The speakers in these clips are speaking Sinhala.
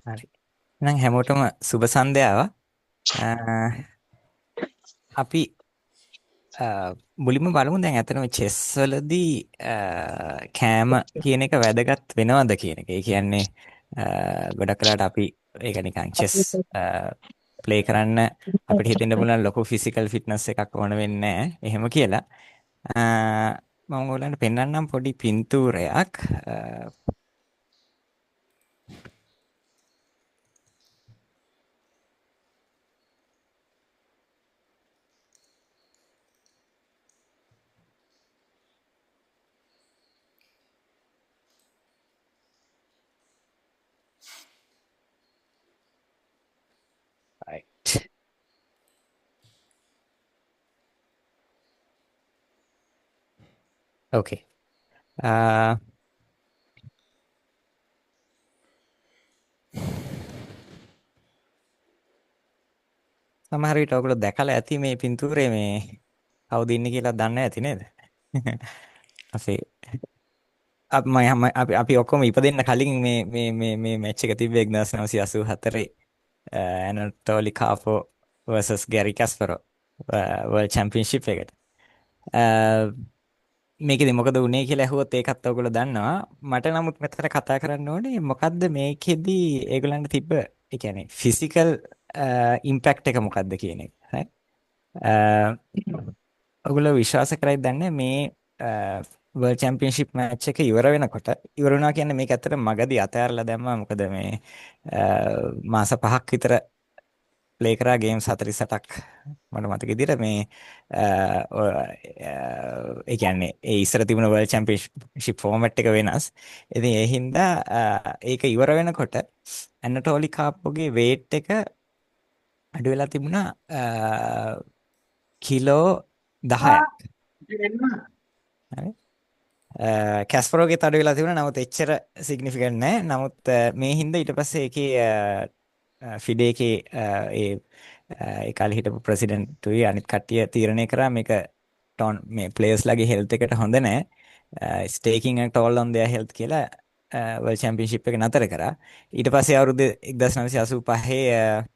හරි. එහෙනම් හැමෝටම සුබ සන්ධ්‍යාවක්. අපි මුලින්ම බලමු දැන් ඇත්තටම චෙස් වලදී කෑම කියන එක වැදගත් වෙනවද කියන එක. ඒ කියන්නේ ගොඩක් වෙලාවට අපි ඒක නිකන් චෙස් ප්ලේ කරන්න අපිට හිතෙන්න පුළුවන් ලොකු ෆිසිකල් ෆිට්නස් එකක් ඕන වෙන්නේ නැහැ. එහෙම කියලා. මම ඔයගලන්ට පෙන්වන්නම් පොඩි පින්තූරයක්. right. Okay. සමහර විට ඔයගොල්ලෝ දැකලා ඇති මේ පින්තූරේ මේ කවුද ඉන්නේ කියලා දන්නේ නැති නේද? අපි අපි ඔක්කොම ඉපදෙන්න කලින් මේ මැච් එක තිබ්බේ 1984 ඇනටෝලි කාපෝ vs ගැරි කැස්පරෝ වර්ල්ඩ් චැම්පියන්ෂිප් එකට. මේකෙදි මොකද වුනේ කියලා ඇහුවොත් ඒකත් ඔයගොල්ලෝ දන්නවා. මට නමුත් මෙතන කතා කරන්න ඕනේ මොකද්ද මේකෙදි ඒගොල්ලන්ට තිබ්බ ඒ කියන්නේ ෆිසිකල් ඉම්පැක්ට් එක මොකද්ද කියන එක. right? ඔයගොල්ලෝ විශ්වාස කරයිද දන්නේ මේ වර්ල්ඩ් චැම්පියන්ෂිප් මැච් එක ඉවර වෙනකොට ඉවර වුණා කියන්නේ මේක ඇත්තට මගදී අතෑරලා දැම්මා. මොකද මේ මාස 5ක් විතර ප්ලේ කරා ගේම්ස් 48ක් මට මතක විදිහට මේ ඒ කියන්නේ ඒ ඉස්සර තිබුණ වර්ල්ඩ් චැම්පියන්ෂිප් ෆෝමැට් එක වෙනස්. ඉතින් ඒ හින්දා ඒක ඉවර වෙනකොට ඇනටෝලි කාප්පෝගේ weight එක අඩු වෙලා තිබුණා කිලෝ 10ක්. හරි. කැස්පරෝගේ අඩු වෙලා තිබුණා. නමුත් එච්චර සිග්නිෆිකන්ට් නැහැ. නමුත් මේ හින්දා ඊට පස්සේ ඒකේ ෆිඩේකේ ඒ කාලේ හිටපු ප්‍රෙසිඩන්ට්තුයි අනිත් කට්ටිය තීරණය කරා මේක මේ ප්ලේයර්ස්ලාගේ හෙල්ත් එකට හොඳ නැහැ. ස්ටේකින් එක ටෝල් on their health කියලා වර්ල්ඩ් චැම්පියන්ෂිප් එක නතර කරා. ඊට පස්සේ අවුරුදු 1985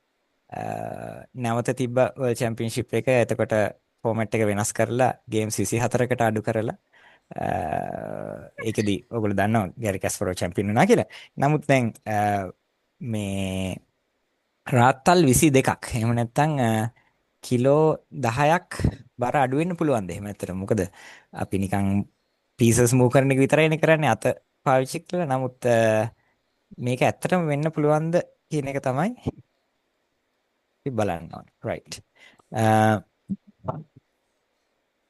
නැවත තිබ්බ වර්ල්ඩ් චැම්පියන්ෂිප් එක. එතකොට ෆෝමැට් එක වෙනස් කරලා ගේම්ස් 24කට අඩු කරලා ඒකෙදි ඔයගොල්ලෝ දන්නවා ගැරි කැස්පරෝ චැම්පියන් වුණා කියලා. නමුත් දැන් මේ රාත්තල් 22ක් එහෙම නැත්නම් කිලෝ 10ක් බර අඩු වෙන්න පුළුවන්ද? එහෙම ඇත්තට මොකද අපි නිකන් පීසස් මූව් කරන එක විතරයිනේ කරන්නේ අත පාවිච්චි කරලා. නමුත් මේක ඇත්තටම වෙන්න පුළුවන්ද කියන එක තමයි අපි බලන්න ඕනේ. right.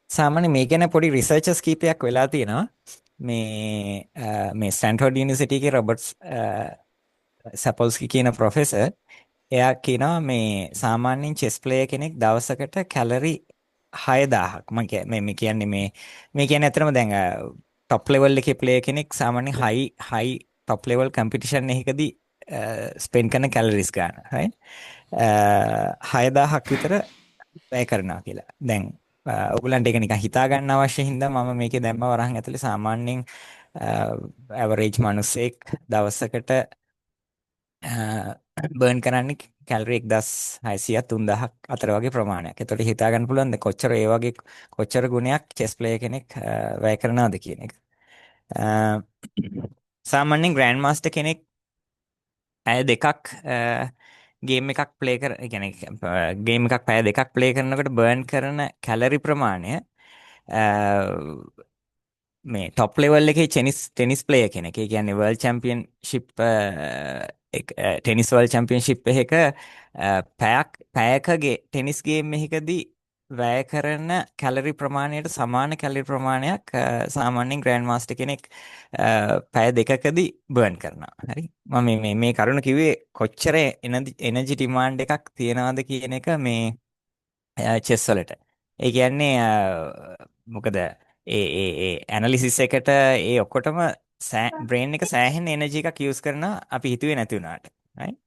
සාමාන්‍ය මේ ගැන පොඩි රිසර්චර්ස් කීපයක් වෙලා තියෙනවා. මේ ස්ටැන්ෆෝඩ් යුනිවර්සිටි එකේ රොබර්ට්ස් සැපොල්ස්කි කියන ප්‍රොෆෙසර් එයා කියනවා මේ සාමාන්‍යයෙන් චෙස් ප්ලේයර් කෙනෙක් දවසකට කැලරි 6000ක් මේ කියන්නේ මේ කියන්නේ ඇත්තටම දැන් টপ ලෙවල් එකේ ප්ලේයර් කෙනෙක් සාමාන්‍යයෙන් හයි টপ ලෙවල් කම්පිටිෂන් එකකදී ස්පෙන්ඩ් කරන කැලරිස් ගන්න. right? 6000ක් විතර වැය කරනවා කියලා. දැන් ඔයගලන්ට ඒක නිකන් හිතා ගන්න අවශ්‍ය හින්දා මම මේකේ දැම්ම වරහන් ඇතුලේ සාමාන්‍යයෙන් ඇවරේජ් මිනිස්සෙක් දවසකට බර්න් කරන්නේ කැලරි 1600 3000ක් අතර වගේ ප්‍රමාණයක්. ඒතකොට හිතා ගන්න පුළුවන් කොච්චර ඒ වගේ කොච්චර ගුණයක් චෙස් ප්ලේයර් කෙනෙක් වැය කරනවද කියන එක. සාමාන්‍යයෙන් ග්‍රෑන්ඩ් මාස්ටර් කෙනෙක් පැය දෙකක් ගේම් එකක් ප්ලේ කර ඒ කියන්නේ ගේම් එකක් පැය දෙකක් ප්ලේ කරනකොට බර්න් කරන කැලරි ප්‍රමාණය මේ টপ ලෙවල් එකේ ටෙනිස් ප්ලේයර් කෙනෙක්. ඒ කියන්නේ world championship tennis world championship එකක පැයකගේ ටෙනිස් ගේම් එකකදී වැය කරන කැලරි ප්‍රමාණයට සමාන කැලරි ප්‍රමාණයක් සාමාන්‍යයෙන් ග්‍රෑන්ඩ් මාස්ටර් කෙනෙක් පැය දෙකකදී බර්න් කරනවා. හරි. මම මේ කරුණ කිව්වේ කොච්චර එනර්ජි ඩිමාන්ඩ් එකක් තියනවද කියන එක මේ චෙස් වලට. ඒ කියන්නේ මොකද ඒ ඇනලිසිස් එකට ඒ ඔක්කොටම බ්‍රේන් එක සෑහෙන එනර්ජි එකක් යූස් කරනවා අපි හිතුවේ නැති වුණාට. right?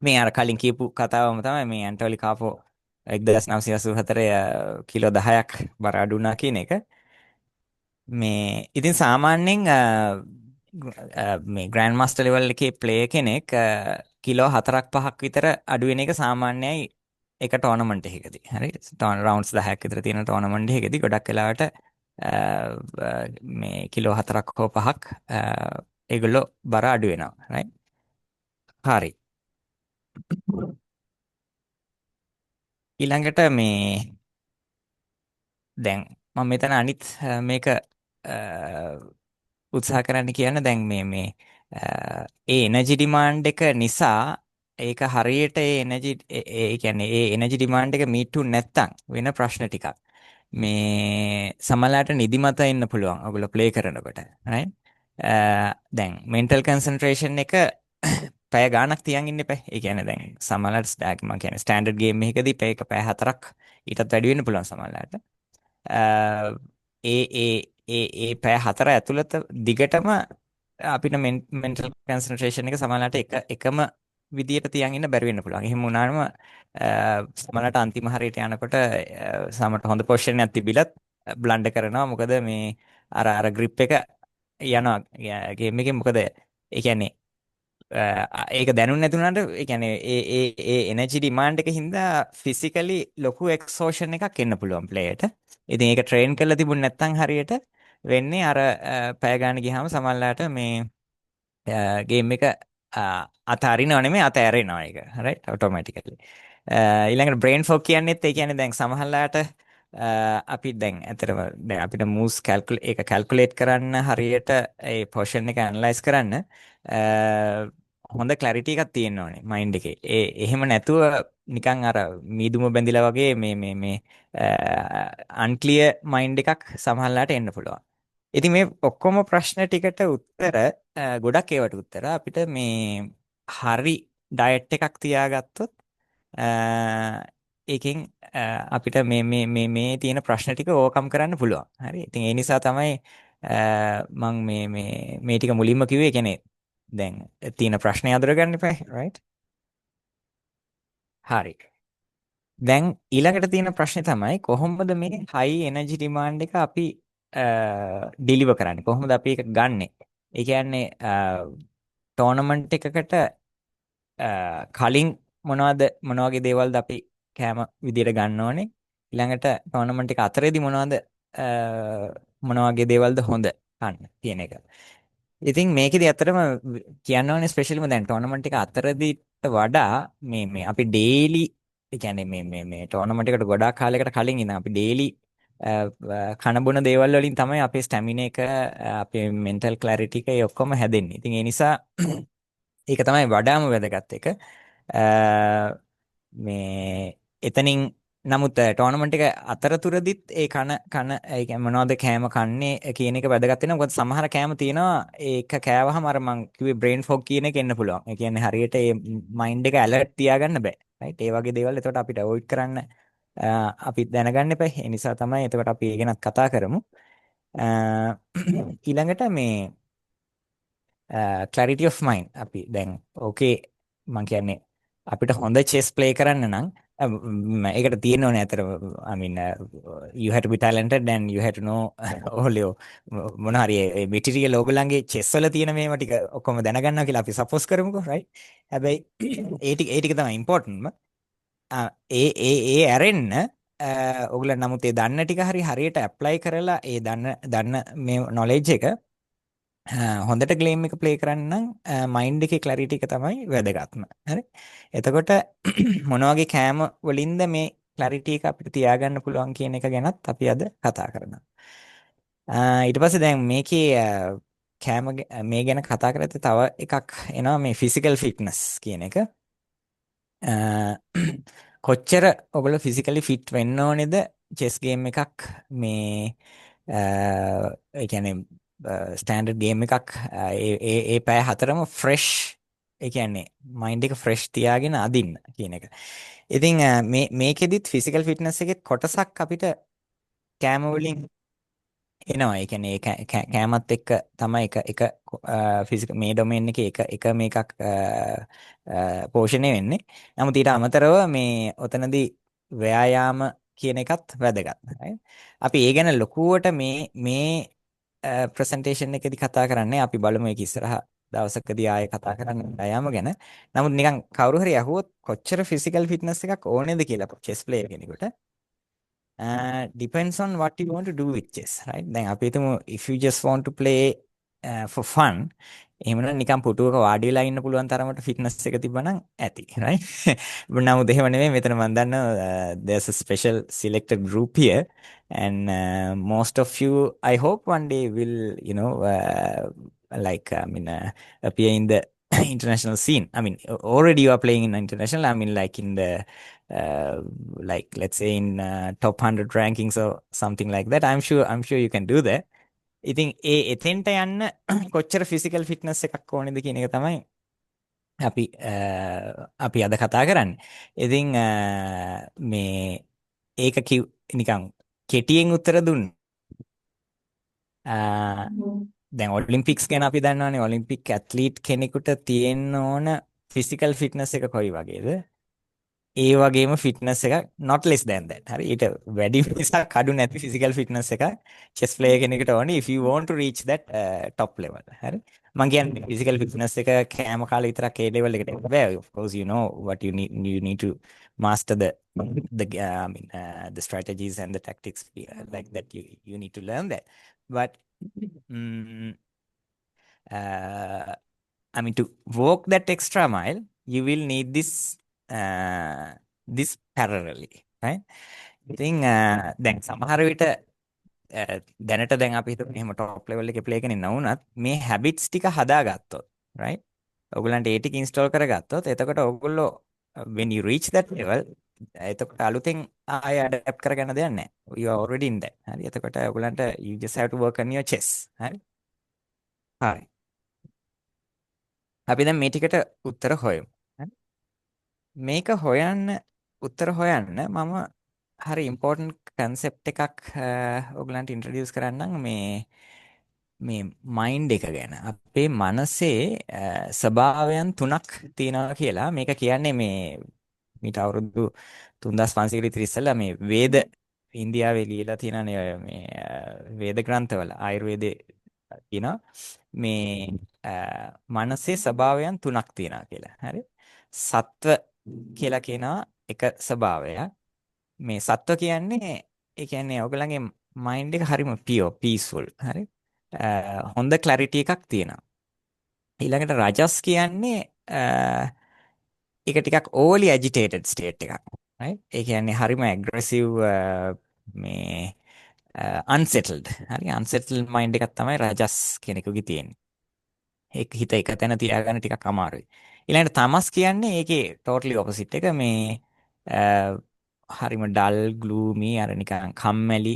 මේ අර කලින් කියපු කතාවම තමයි මේ ඇන්ටෝලි කාපෝ 1984 කිලෝ 10ක් බර අඩු වුණා කියන එක. මේ ඉතින් සාමාන්‍යයෙන් මේ ග්‍රෑන්ඩ් මාස්ටර් ලෙවල් එකේ ප්ලේයර් කෙනෙක් කිලෝ 4ක් 5ක් විතර අඩු වෙන එක සාමාන්‍යයි එක ටෝර්නමන්ට් එකකදී. හරි. රවුන්ඩ්ස් 10ක් විතර තියෙන ටෝර්නමන්ට් එකකදී ගොඩක් වෙලාවට මේ කිලෝ 4ක් හෝ 5ක් ඒගොල්ලෝ බර අඩු වෙනවා. right? හරි. ඊළඟට මේ දැන් මම මෙතන අනිත් මේක උත්සාහ කරන්න කියන දැන් ඒ එනර්ජි ඩිමාන්ඩ් එක නිසා ඒක හරියට ඒ එනර්ජි ඒ කියන්නේ ඒ එනර්ජි ඩිමාන්ඩ් එක මීට් නැත්තම් වෙන ප්‍රශ්න ටිකක් මේ සමහරලාට නිදිමත ඉන්න පුළුවන් ඔයගොල්ලෝ ප්ලේ කරනකොට right දැන් මෙන්ටල් කන්සන්ට්‍රේෂන් එක පැය ගාණක් තියන් ඉන්න එපා. ඒ කියන්නේ දැන් සමහරලාට මම කියන්නේ ස්ටෑන්ඩඩ් ගේම් එකකදී පැය 4ක් ඊටත් වැඩි වෙන්න පුළුවන් සමහරලාට. ඒ පැය 4 ඇතුළත දිගටම අපිට මෙන්ටල් කන්සන්ට්‍රේෂන් එක සමහරවිට එකම විදියට තියන් ඉන්න බැරි වෙන්න පුළුවන්. එහෙම වුණාම සමහරවිට අන්තිම හරියට යනකොට සමහරට හොඳ පොසිෂන් එකක් තිබිලත් බ්ලන්ඩ් කරනවා. මොකද මේ අර ග්‍රිප් එක යනවා ගේම් එකේ. මොකද ඒ කියන්නේ ඒක දැනුනේ නැතුණාට ඒ කියන්නේ ඒ එනර්ජි ඩිමාන්ඩ් එක හින්දා ෆිසිකලි ලොකු එක්සෝෂන් එකක් එන්න පුළුවන් ප්ලේයර්ට. ඉතින් ඒක ට්‍රේන් කරලා තිබුණ නැත්නම් හරියට වෙන්නේ අර පැය ගන්න ගියාම සමහරලාට මේ ගේම් එක අතාරිනව නෙමෙයි අතෑරෙනවා ඒක. right automatically. ඊළඟට brain fog කියන්නේත් ඒ කියන්නේ දැන් සමහරලාට අපි දැන් ඇත්තටම දැන් අපිට moves ඒක calculate කරන්න හරියට ඒ portion එක analyze කරන්න හොඳ clarity එකක් තියෙන්න ඕනේ mind එකේ. එහෙම නැතුව නිකන් අර මීදුම බැඳිලා වගේ මේ unclear mind එකක් සමහරලාට එන්න පුළුවන්. ඉතින් මේ ඔක්කොම ප්‍රශ්න ටිකට උත්තර ගොඩක් ඒවට උත්තර අපිට මේ හරි ඩයට් එකක් තියාගත්තොත් ඒකෙන් අපිට මේ තියෙන ප්‍රශ්න ටික ඕවර්කම් කරන්න පුළුවන්. හරි. ඉතින් ඒ නිසා තමයි මම මේ ටික මුලින්ම කිව්වේ. කියන්නේ දැන් තියෙන ප්‍රශ්නේ අඳුරගන්න එපා. right? හරි. දැන් ඊළඟට තියෙන ප්‍රශ්නේ තමයි කොහොමද මේ හයි එනර්ජි ඩිමාන්ඩ් එක අපි ඩිලිවර් කරන්නේ? කොහොමද අපි ඒක ගන්නෙ? ඒ කියන්නේ ටෝර්නමන්ට් එකකට කලින් මොන වගේ දේවල්ද අපි කෑම විදියට ගන්න ඕනේ? ඊළඟට ටෝර්නමන්ට් එක අතරේදී මොන වගේ දේවල්ද හොඳ ගන්න කියන එක. ඉතින් මේකෙදි ඇත්තටම කියන්න ඕනේ ස්පෙෂලිම දැන් ටෝර්නමන්ට් එක අතරදීට වඩා මේ අපි ඩේලි ඒ කියන්නේ මේ ටෝර්නමන්ට් එකට ගොඩාක් කාලයකට කලින් ඉඳන් අපි ඩේලි කන බොන දේවල් වලින් තමයි අපේ ස්ටැමිනා එක අපේ මෙන්ටල් ක්ලැරිටි එක ඒ ඔක්කොම හැදෙන්නේ. ඉතින් ඒ නිසා ඒක තමයි වඩාම වැදගත් එක. මේ එතනින් නමුත් ටෝර්නමන්ට් එක අතරතුරදිත් ඒ කන ඒ කියන්නේ මොනවද කෑම කන්නේ කියන එක වැදගත් වෙනවා. මොකද සමහර කෑම තියෙනවා ඒක කෑවහම අර මං කිව්වේ බ්‍රේන් ෆොග් කියන එක එන්න පුළුවන්. ඒ කියන්නේ හරියට ඒ මයින්ඩ් එක ඇලර්ට් තියාගන්න බෑ. රයිට් ඒ වගේ දේවල් එතකොට අපිට අවොයිඩ් කරන්න අපි දැනගන්න එපා. ඒ නිසා තමයි එතකොට අපි ඒ ගැනත් කතා කරමු. ඊළඟට මේ clarity of mind අපි දැන් ඕකේ මම කියන්නේ අපිට හොඳ chess play කරන්න නම් ඒකට තියෙන්න ඕනේ අතර I mean you have to be talented and you have to know all your මොන හරි material ඕගොල්ලන්ගේ chess වල තියෙන මේවා ටික ඔක්කොම දැනගන්නවා කියලා අපි suppose කරමුකෝ right හැබැයි ඒ ටික තමයි important ඒ ඇරෙන්න ඔයගොල්ලන් නමුත් ඒ දන්න ටික හරියට apply කරලා ඒ දන්න මේ knowledge එක හොඳට ගේම් එක ප්ලේ කරන්න නම් මයින්ඩ් එකේ ක්ලැරිටි එක තමයි වැදගත්ම. හරි. එතකොට මොන වගේ කෑම වලින්ද මේ ක්ලැරිටි එක අපිට තියාගන්න පුළුවන් කියන එක ගැනත් අපි අද කතා කරනවා. ඊට පස්සේ දැන් මේකේ මේ ගැන කතා කරද්දී තව එකක් එනවා මේ ෆිසිකල් ෆිට්නස් කියන එක. කොච්චර ඔයගොල්ලෝ ෆිසිකලි ෆිට් වෙන්න ඕනේද චෙස් ගේම් එකක් මේ ඒ කියන්නේ ස්ටෑන්ඩඩ් ගේම් එකක් ඒ පැය 4ම ෆ්‍රෙෂ් ඒ කියන්නේ මයින්ඩ් එක ෆ්‍රෙෂ් තියාගෙන අදින්න කියන එක. ඉතින් මේකෙදිත් ෆිසිකල් ෆිට්නස් එකේ කොටසක් අපිට කෑම වලින් එනවා. ඒ කියන්නේ කෑමත් එක්ක තමයි එක ෆිසිකල් මේ ඩොමේන් එකේ එක මේකක් පෝෂණය වෙන්නේ. නමුත් ඊට අමතරව මේ ඔතනදී ව්‍යායාම කියන එකත් වැදගත්. අපි ඒ ගැන ලොකුවට මේ ප්‍රසන්ටේෂන් එකේදී කතා කරන්නේ අපි බලමු ඒක ඉස්සරහ දවසකදී ආයෙ කතා කරන්න යාම ගැන. නමුත් නිකන් කවුරු හරි අහුවොත් කොච්චර ෆිසිකල් ෆිට්නස් එකක් ඕනේද කියලා චෙස් ප්ලේයර් කෙනෙකුට depends on what you want to do with chess, right? දැන් අපි හිතමු if you just want to play for fun එහෙමනම් නිකන් පුටුවක වාඩි වෙලා ඉන්න පුළුවන් තරමට ෆිට්නස් එක තිබ්බනම් ඇති, right? නමුත් එහෙම නෙමෙයි මෙතන මම දන්නවා there's a special selected group here and most of you I hope one day will like I mean appear in the international scene. I mean already you are playing in international. I mean like in the uh, like let's say in top 100 rankings or something like that. I'm sure you can do that. ඉතින් එතෙන්ට යන්න කොච්චර ෆිසිකල් ෆිට්නස් එකක් ඕනේද කියන එක තමයි අපි අද කතා කරන්නේ. ඉතින් මේ ඒක නිකන් කෙටියෙන් උත්තර දුන්න. දැන් ඔලිම්පික්ස් ගැන අපි දන්නවනේ ඔලිම්පික් ඇත්ලීට් කෙනෙකුට තියෙන්න ඕන ෆිසිකල් ෆිට්නස් එක කොයි වගේද? ඒ වගේම ෆිට්නස් එක not less than that. හරි ඊට වැඩි මිසක් අඩු නැති ෆිසිකල් ෆිට්නස් එක chess player කෙනෙකුට ඕනේ if you want to reach that top level. හරි මම කියන්නේ ෆිසිකල් ෆිට්නස් එක කෑම කාලේ විතරක් ඒ level එකට එන්න බෑ. Of course you know what you need to master the strategies and the tactics like that you need to learn that. But mm, uh, I mean, to walk that extra mile, you will need this parallelly, right? ඉතින් දැන් සමහර විට දැනට දැන් අපි හිතමු එහෙම টොප් ලෙවල් එකේ ප්ලේ කෙනෙක් නොවුනත් මේ හැබිට්ස් ටික හදාගත්තොත්, right? ඔයගලන්ට ඒ ටික ඉන්ස්ටෝල් කරගත්තොත් එතකොට ඔයගොල්ලෝ when you reach that level එතකොට අලුතෙන් ආය ඇඩැප්ට් කරගන්න දෙයක් නැහැ. You are already in that. හරි. එතකොට ඔයගලන්ට you just have to work on your chess. හරි. හරි. අපි දැන් මේ ටිකට උත්තර හොයමු. හරි. මේක උත්තර හොයන්න මම හරි ඉම්පෝර්ටන්ට් කන්සෙප්ට් එකක් ඔයගලන්ට ඉන්ට්‍රොඩියුස් කරන්නම් මේ මයින්ඩ් එක ගැන. අපේ මනසේ ස්වභාවයන් තුනක් තියෙනවා කියලා. මේක කියන්නේ මීට අවුරුදු 3500 විතර ඉස්සෙල්ලා මේ වේද ඉන්දියාවේ ලියලා තියෙනනේ මේ වේද ග්‍රන්ථවල ආයුර්වේදේ තියෙනවා මේ මනසේ ස්වභාවයන් තුනක් තියෙනවා කියලා. හරි. සත්ව කියලා කියනවා එක ස්වභාවයක්. මේ සත්ව කියන්නේ ඒ කියන්නේ ඔයගලගේ මයින්ඩ් එක හරිම පීස්ෆුල්. හරි. හොඳ ක්ලැරිටි එකක් තියෙනවා. ඊළඟට රජස් කියන්නේ ඒක ටිකක් ඕවර්ලි ඇජිටේටඩ් ස්ටේට් එකක්. right? ඒ කියන්නේ හරිම ඇග්‍රෙසිව් මේ unsettled. හරි unsettled mind එකක් තමයි රජස් කෙනෙකුගේ තියෙන්නේ. ඒක හිත එක තැන තියාගන්න ටිකක් අමාරුයි. ඊළඟට තමස් කියන්නේ ඒකේ totally opposite එක මේ හරිම dull gloomy අර නිකන් කම්මැලි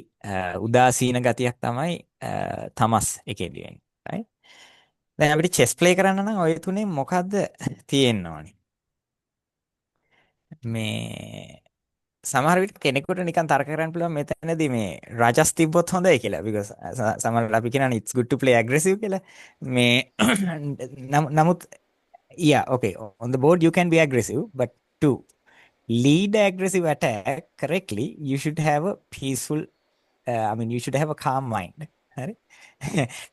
උදාසීන ගතියක් තමයි තමස් එකේදී වෙන්නේ. right? දැන් අපිට chess play කරන්න නම් ওই තුනේ මොකද්ද තියෙන්න ඕනේ? මේ සමහර විට කෙනෙකුට නිකන් තර්ක කරන්න පුළුවන් මෙතනදී මේ රජස් තිබ්බොත් හොඳයි කියලා. because සමහරවිට අපි කියනවානේ it's good to play aggressive කියලා. මේ නමුත් yeah, okay. On the board you can be aggressive, but to lead the aggressive attack correctly, you should have a peaceful you should have a calm mind. හරි.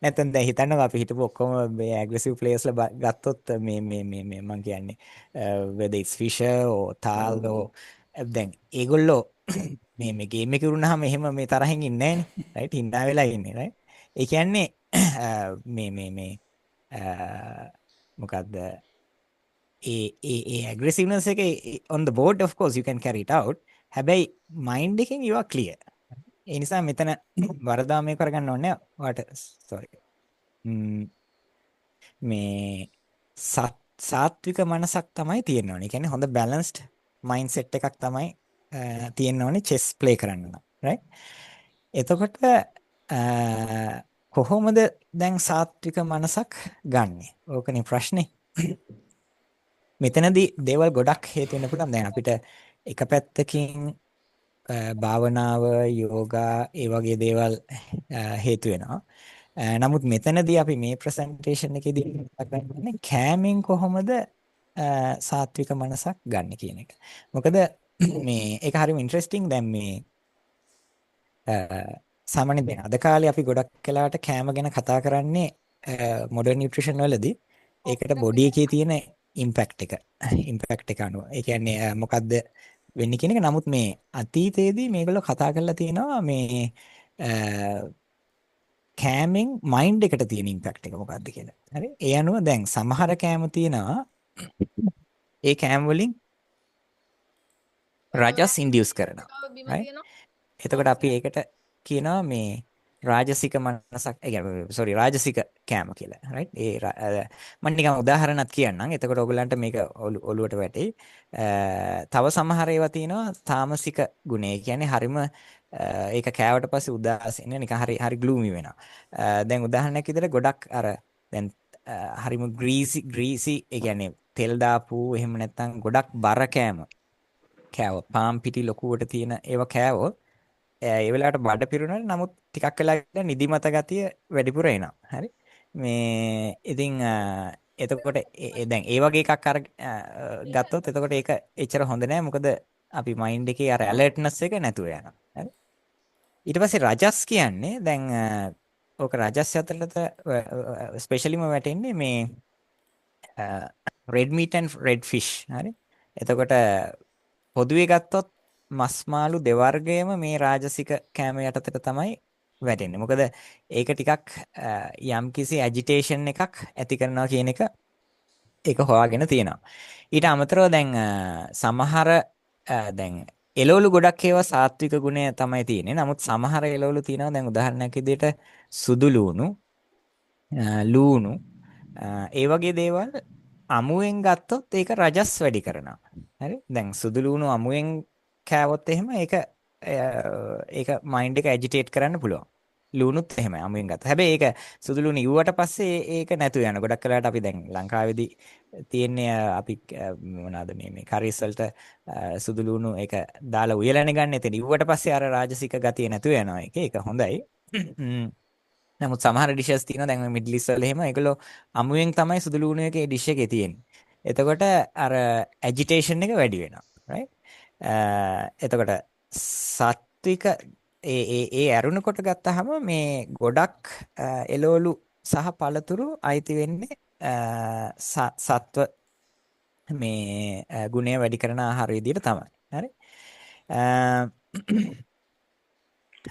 නැත්නම් දැන් හිතන්නකෝ අපි හිතපු ඔක්කොම මේ ඇග්‍රෙසිව් ප්ලේයර්ස්ලා ගත්තොත් මේ මම කියන්නේ whether it's Fischer or Tal or දැන් ඒගොල්ලෝ මේ ගේම් එකේ උරුනහම එහෙම මේ තරහින් ඉන්නේ නැහනේ. right? හින්දා වෙලා ඉන්නේ. right? ඒ කියන්නේ මේ මොකද්ද ඒ aggressiveness එක on the board of course you can carry it out. හැබැයි mind එකෙන් you are clear. ඒ නිසා මෙතන වරදා මේ කරගන්න ඕනේ sorry. මේ සාත්වික මනසක් තමයි තියෙන්න ඕනේ. ඒ කියන්නේ හොඳ බැලන්ස්ඩ් මයින්ඩ්සෙට් එකක් තමයි තියෙන්න ඕනේ chess play කරන්න නම්. right? එතකොට කොහොමද දැන් සාත්වික මනසක් ගන්නෙ? ඕකනේ ප්‍රශ්නේ. මෙතනදී දේවල් ගොඩක් හේතු වෙන්න පුළුවන්. දැන් අපිට එක පැත්තකින් භාවනාව යෝගා ඒ වගේ දේවල් හේතු වෙනවා. නමුත් මෙතනදී අපි මේ ප්‍රසන්ටේෂන් එකේදී කතා කරන්නේ කෑමෙන් කොහොමද සාත්වික මනසක් ගන්න කියන එක. මොකද මේ ඒක හරිම ඉන්ටරෙස්ටිං. දැන් මේ සාමාන්‍යයෙන් දැන් අද කාලේ අපි ගොඩක් වෙලාවට කෑම ගැන කතා කරන්නේ මොඩර්න් නියුට්‍රිෂන් වලදී ඒකට බොඩි එකේ තියෙන ඉම්පැක්ට් එක අනුව. ඒ කියන්නේ මොකද්ද වෙන්නේ කියන එක. නමුත් මේ අතීතයේදී මේගොල්ලෝ කතා කරලා තියෙනවා මේ කෑමෙන් මයින්ඩ් එකට තියෙන ඉම්පැක්ට් එක මොකද්ද කියලා. හරි. ඒ අනුව දැන් සමහර කෑම තියෙනවා ඒ කෑම වලින් රජස් ඉන්ඩියුස් කරනවා. right? එතකොට අපි ඒකට කියනවා මේ රාජසික මනසක් සෝරි රාජසික කෑම කියලා. right? මම නිකන් උදාහරණයක් කියන්නම්. එතකොට ඔයගලන්ට මේක ඔලුවට වැටෙයි. තව සමහර ඒවා තියෙනවා තාමසික ගුණ. ඒ කියන්නේ හරිම ඒක කෑවට පස්සේ උදාසීන නිකන් හරි ග්ලූමි වෙනවා. දැන් උදාහරණයක් විදිහට ගොඩක් අර දැන් හරිම ග්‍රීසි ඒ කියන්නේ තෙල් දාපු එහෙම නැත්නම් ගොඩක් බර කෑම කෑව පාම් පිටි ලොකුවට තියෙන ඒවා කෑවොත් ඒ වෙලාවට බඩ පිරුණාට නමුත් ටිකක් වෙලා ගිහින් නිදිමත ගතිය වැඩිපුර එනවා. හරි. මේ ඉතින් එතකොට දැන් ඒ වගේ එකක් අර ගත්තොත් එතකොට ඒක එච්චර හොඳ නෑ. මොකද අපි මයින්ඩ් එකේ අර ඇලර්ට්නස් එක නැතුව යනවා. හරි. ඊට පස්සේ රජස් කියන්නේ දැන් ඕක රජස් ඇතුළත ස්පෙෂලිම වැටෙන්නේ මේ red meat and red fish. හරි. එතකොට පොදුවේ ගත්තොත් මස් මාළු දෙවර්ගයම මේ රාජසික කෑම යටතට තමයි වැටෙන්නේ. මොකද ඒක ටිකක් යම්කිසි ඇජිටේෂන් එකක් ඇති කරනවා කියන එක ඒක හොයාගෙන තියෙනවා. ඊට අමතරව දැන් සමහර දැන් එළවලු ගොඩක් ඒවා සාත්වික ගුණය තමයි තියෙන්නේ. නමුත් සමහර එළවලු තියෙනවා දැන් උදාහරණයක් විදිහට සුදු ලූණු ඒ වගේ දේවල් අමුවෙන් ගත්තොත් ඒක රජස් වැඩි කරනවා. හරි? දැන් සුදු ලූණු අමුවෙන් කෑවොත් එහෙම ඒක මයින්ඩ් එක ඇජිටේට් කරන්න පුළුවන්. ලූණුත් එහෙමයි අමුවෙන් ගත්තා. හැබැයි ඒක සුදු ලූණු ඉවුවට පස්සේ ඒක නැතු යන. ගොඩක් වෙලාවට අපි දැන් ලංකාවේදී තියෙන්නේ අපි මොනවාද මේ කරිස් වලට සුදු ලූණු ඒක දාලා උයලානේ ගන්න. එතන ඉවුවට පස්සේ අර රාජසික ගතිය නැතු යනවා. ඒක හොඳයි. නමුත් සමහර ඩිෂස් තියෙනවා දැන් මිඩල් ඊස්ට් වල එහෙම ඒගොල්ලෝ අමුවෙන් තමයි සුදු ලූණු එකේ ඩිෂ් එකේ තියෙන්නේ. එතකොට අර ඇජිටේෂන් එක වැඩි වෙනවා. right? එතකොට සත්වික ඒ ඇරුණ කොට ගත්තාම මේ ගොඩක් එළවලු සහ පළතුරු අයිති වෙන්නේ සත්ව මේ ගුණය වැඩි කරන ආහාර විදිහට තමයි. හරි.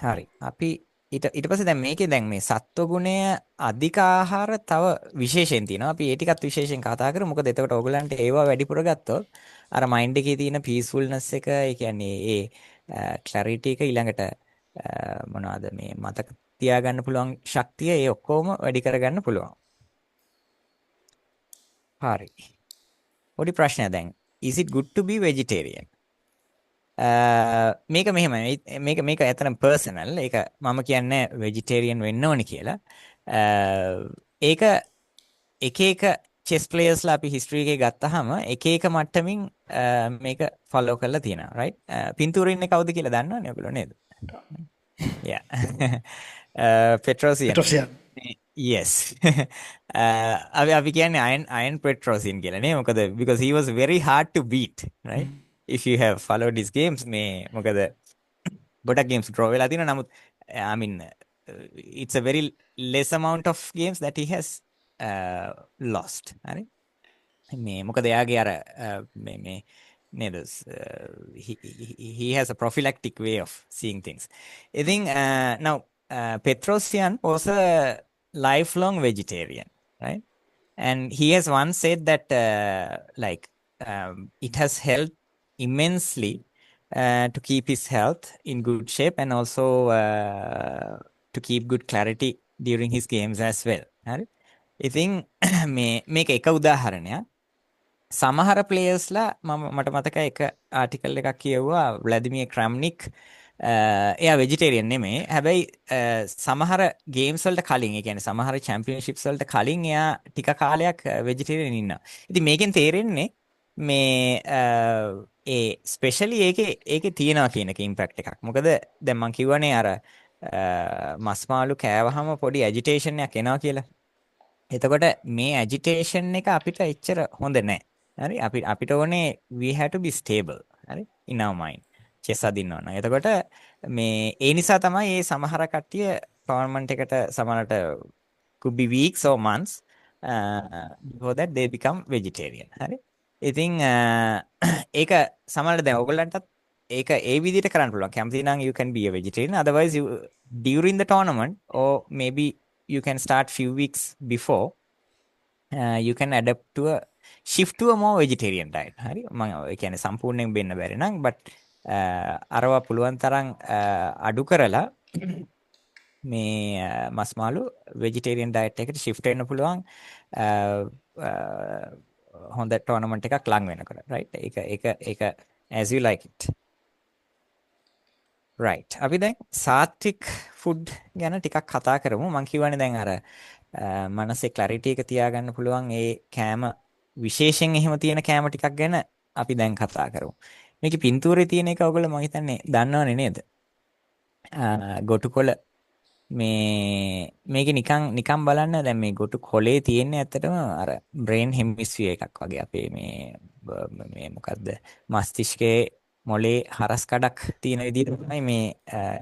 හරි. අපි ඊට පස්සේ දැන් මේකේ දැන් මේ සත්ව ගුණය අධික ආහාර තව විශේෂයෙන් තියෙනවා. අපි ඒ ටිකත් විශේෂයෙන් කතා කරමු. මොකද එතකොට ඕගලන්ට ඒවා වැඩිපුර ගත්තොත් අර මයින්ඩ් එකේ තියෙන පීස්ෆුල්නස් එක ඒ කියන්නේ ඒ ක්ලැරිටි එක ඊළඟට මොනවද මේ මතක තියාගන්න පුළුවන් ශක්තිය ඒ ඔක්කොම වැඩි කරගන්න පුළුවන්. හරි. පොඩි ප්‍රශ්නයක් දැන්. Is it good to be vegetarian? මේක මෙහෙමයි. මේක ඇත්තටම පර්සනල්. ඒක මම කියන්නේ vegetarian වෙන්න ඕනි කියලා. ඒක එක chess players ලා අපි history එකේ ගත්තාම එක මට්ටමින් මේක follow කරලා තියෙනවා. right? පින්තූරේ ඉන්නේ කවුද කියලා දන්නවනේ ඔයගොල්ලෝ නේද? yeah. Petrosian. Yes. අපි කියන්නේ iron Petrosian කියලා නේ. මොකද because he was very hard to beat, right? If you have followed his games මේ මොකද ගොඩක් games draw වෙලා තියෙනවා. නමුත් I mean it's a very less amount of games that he has lost. හරි. මේ මොකද එයාගේ අර මේ නේද he has a prophylactic way of seeing things. I think now Petrosian was a lifelong vegetarian, right? And he has once said that it has helped immensely to keep his health in good shape and also to keep good clarity during his games as well. හරි. ඉතින් මේක එක උදාහරණයක්. සමහර ප්ලේයර්ස්ලා මට මතකයි එක ආටිකල් එකක් කියවුවා ව්ලාදිමිර් ක්‍රැම්නික් එයා වෙජිටේරියන් නෙමෙයි. හැබැයි සමහර ගේම්ස් වලට කලින් ඒ කියන්නේ සමහර චැම්පියන්ෂිප්ස් වලට කලින් එයා ටික කාලයක් වෙජිටේරියන් ඉන්නවා. ඉතින් මේකෙන් තේරෙන්නේ මේ ඒ ස්පෙෂලි ඒකේ තියනවා කියන එක ඉම්පැක්ට් එකක්. මොකද දැන් මම කියවනේ අර මස් මාළු කෑවහම පොඩි ඇජිටේෂන් එකක් එනවා කියලා. එතකොට මේ ඇජිටේෂන් එක අපිට එච්චර හොඳ නැහැ. හරි අපිට ඕනේ we have to be stable. හරි in our mind. chess අදින්න ඕන. එතකොට මේ ඒ නිසා තමයි මේ සමහර කට්ටිය ටෝර්නමන්ට් එකට සමහරට could be weeks or months before that they become vegetarian. හරි. ඉතින් ඒක සමහරවිට දැන් ඔයගොල්ලන්ටත් ඒක ඒ විදිහට කරන්න පුළුවන්. කැමති නම් you can be a vegetarian. Otherwise you during the tournament or maybe you can start few weeks before you can adapt to a shift to a more vegetarian diet. හරි. මම ඒ කියන්නේ සම්පූර්ණයෙන් වෙන්න බැරි නම් but අරවා පුළුවන් තරම් අඩු කරලා මේ මස් මාළු vegetarian diet එකට shift වෙන්න පුළුවන් හොඳ tournament එකක් ලඟ වෙනකොට right ඒක as you like it right අපි දැන් සාත්වික food ගැන ටිකක් කතා කරමු මම කියවනේ දැන් අර මනසේ clarity එක තියාගන්න පුළුවන් ඒ කෑම විශේෂයෙන් එහෙම තියෙන කෑම ටිකක් ගැන අපි දැන් කතා කරමු මේකේ පින්තූරේ තියෙන එක ඔයගොල්ලෝ මම හිතන්නේ දන්නවනේ නේද ගොටුකොළ මේක නිකන් බලන්න දැන් මේ ගොටු කොලේ තියෙන්නේ ඇත්තටම අර බ්‍රේන් හෙමිස්ෆියර් එකක් වගේ අපේ මේ මොකද්ද මස්තිෂ්කයේ මොලේ හරස් කඩක් තියෙන විදිහට තමයි මේ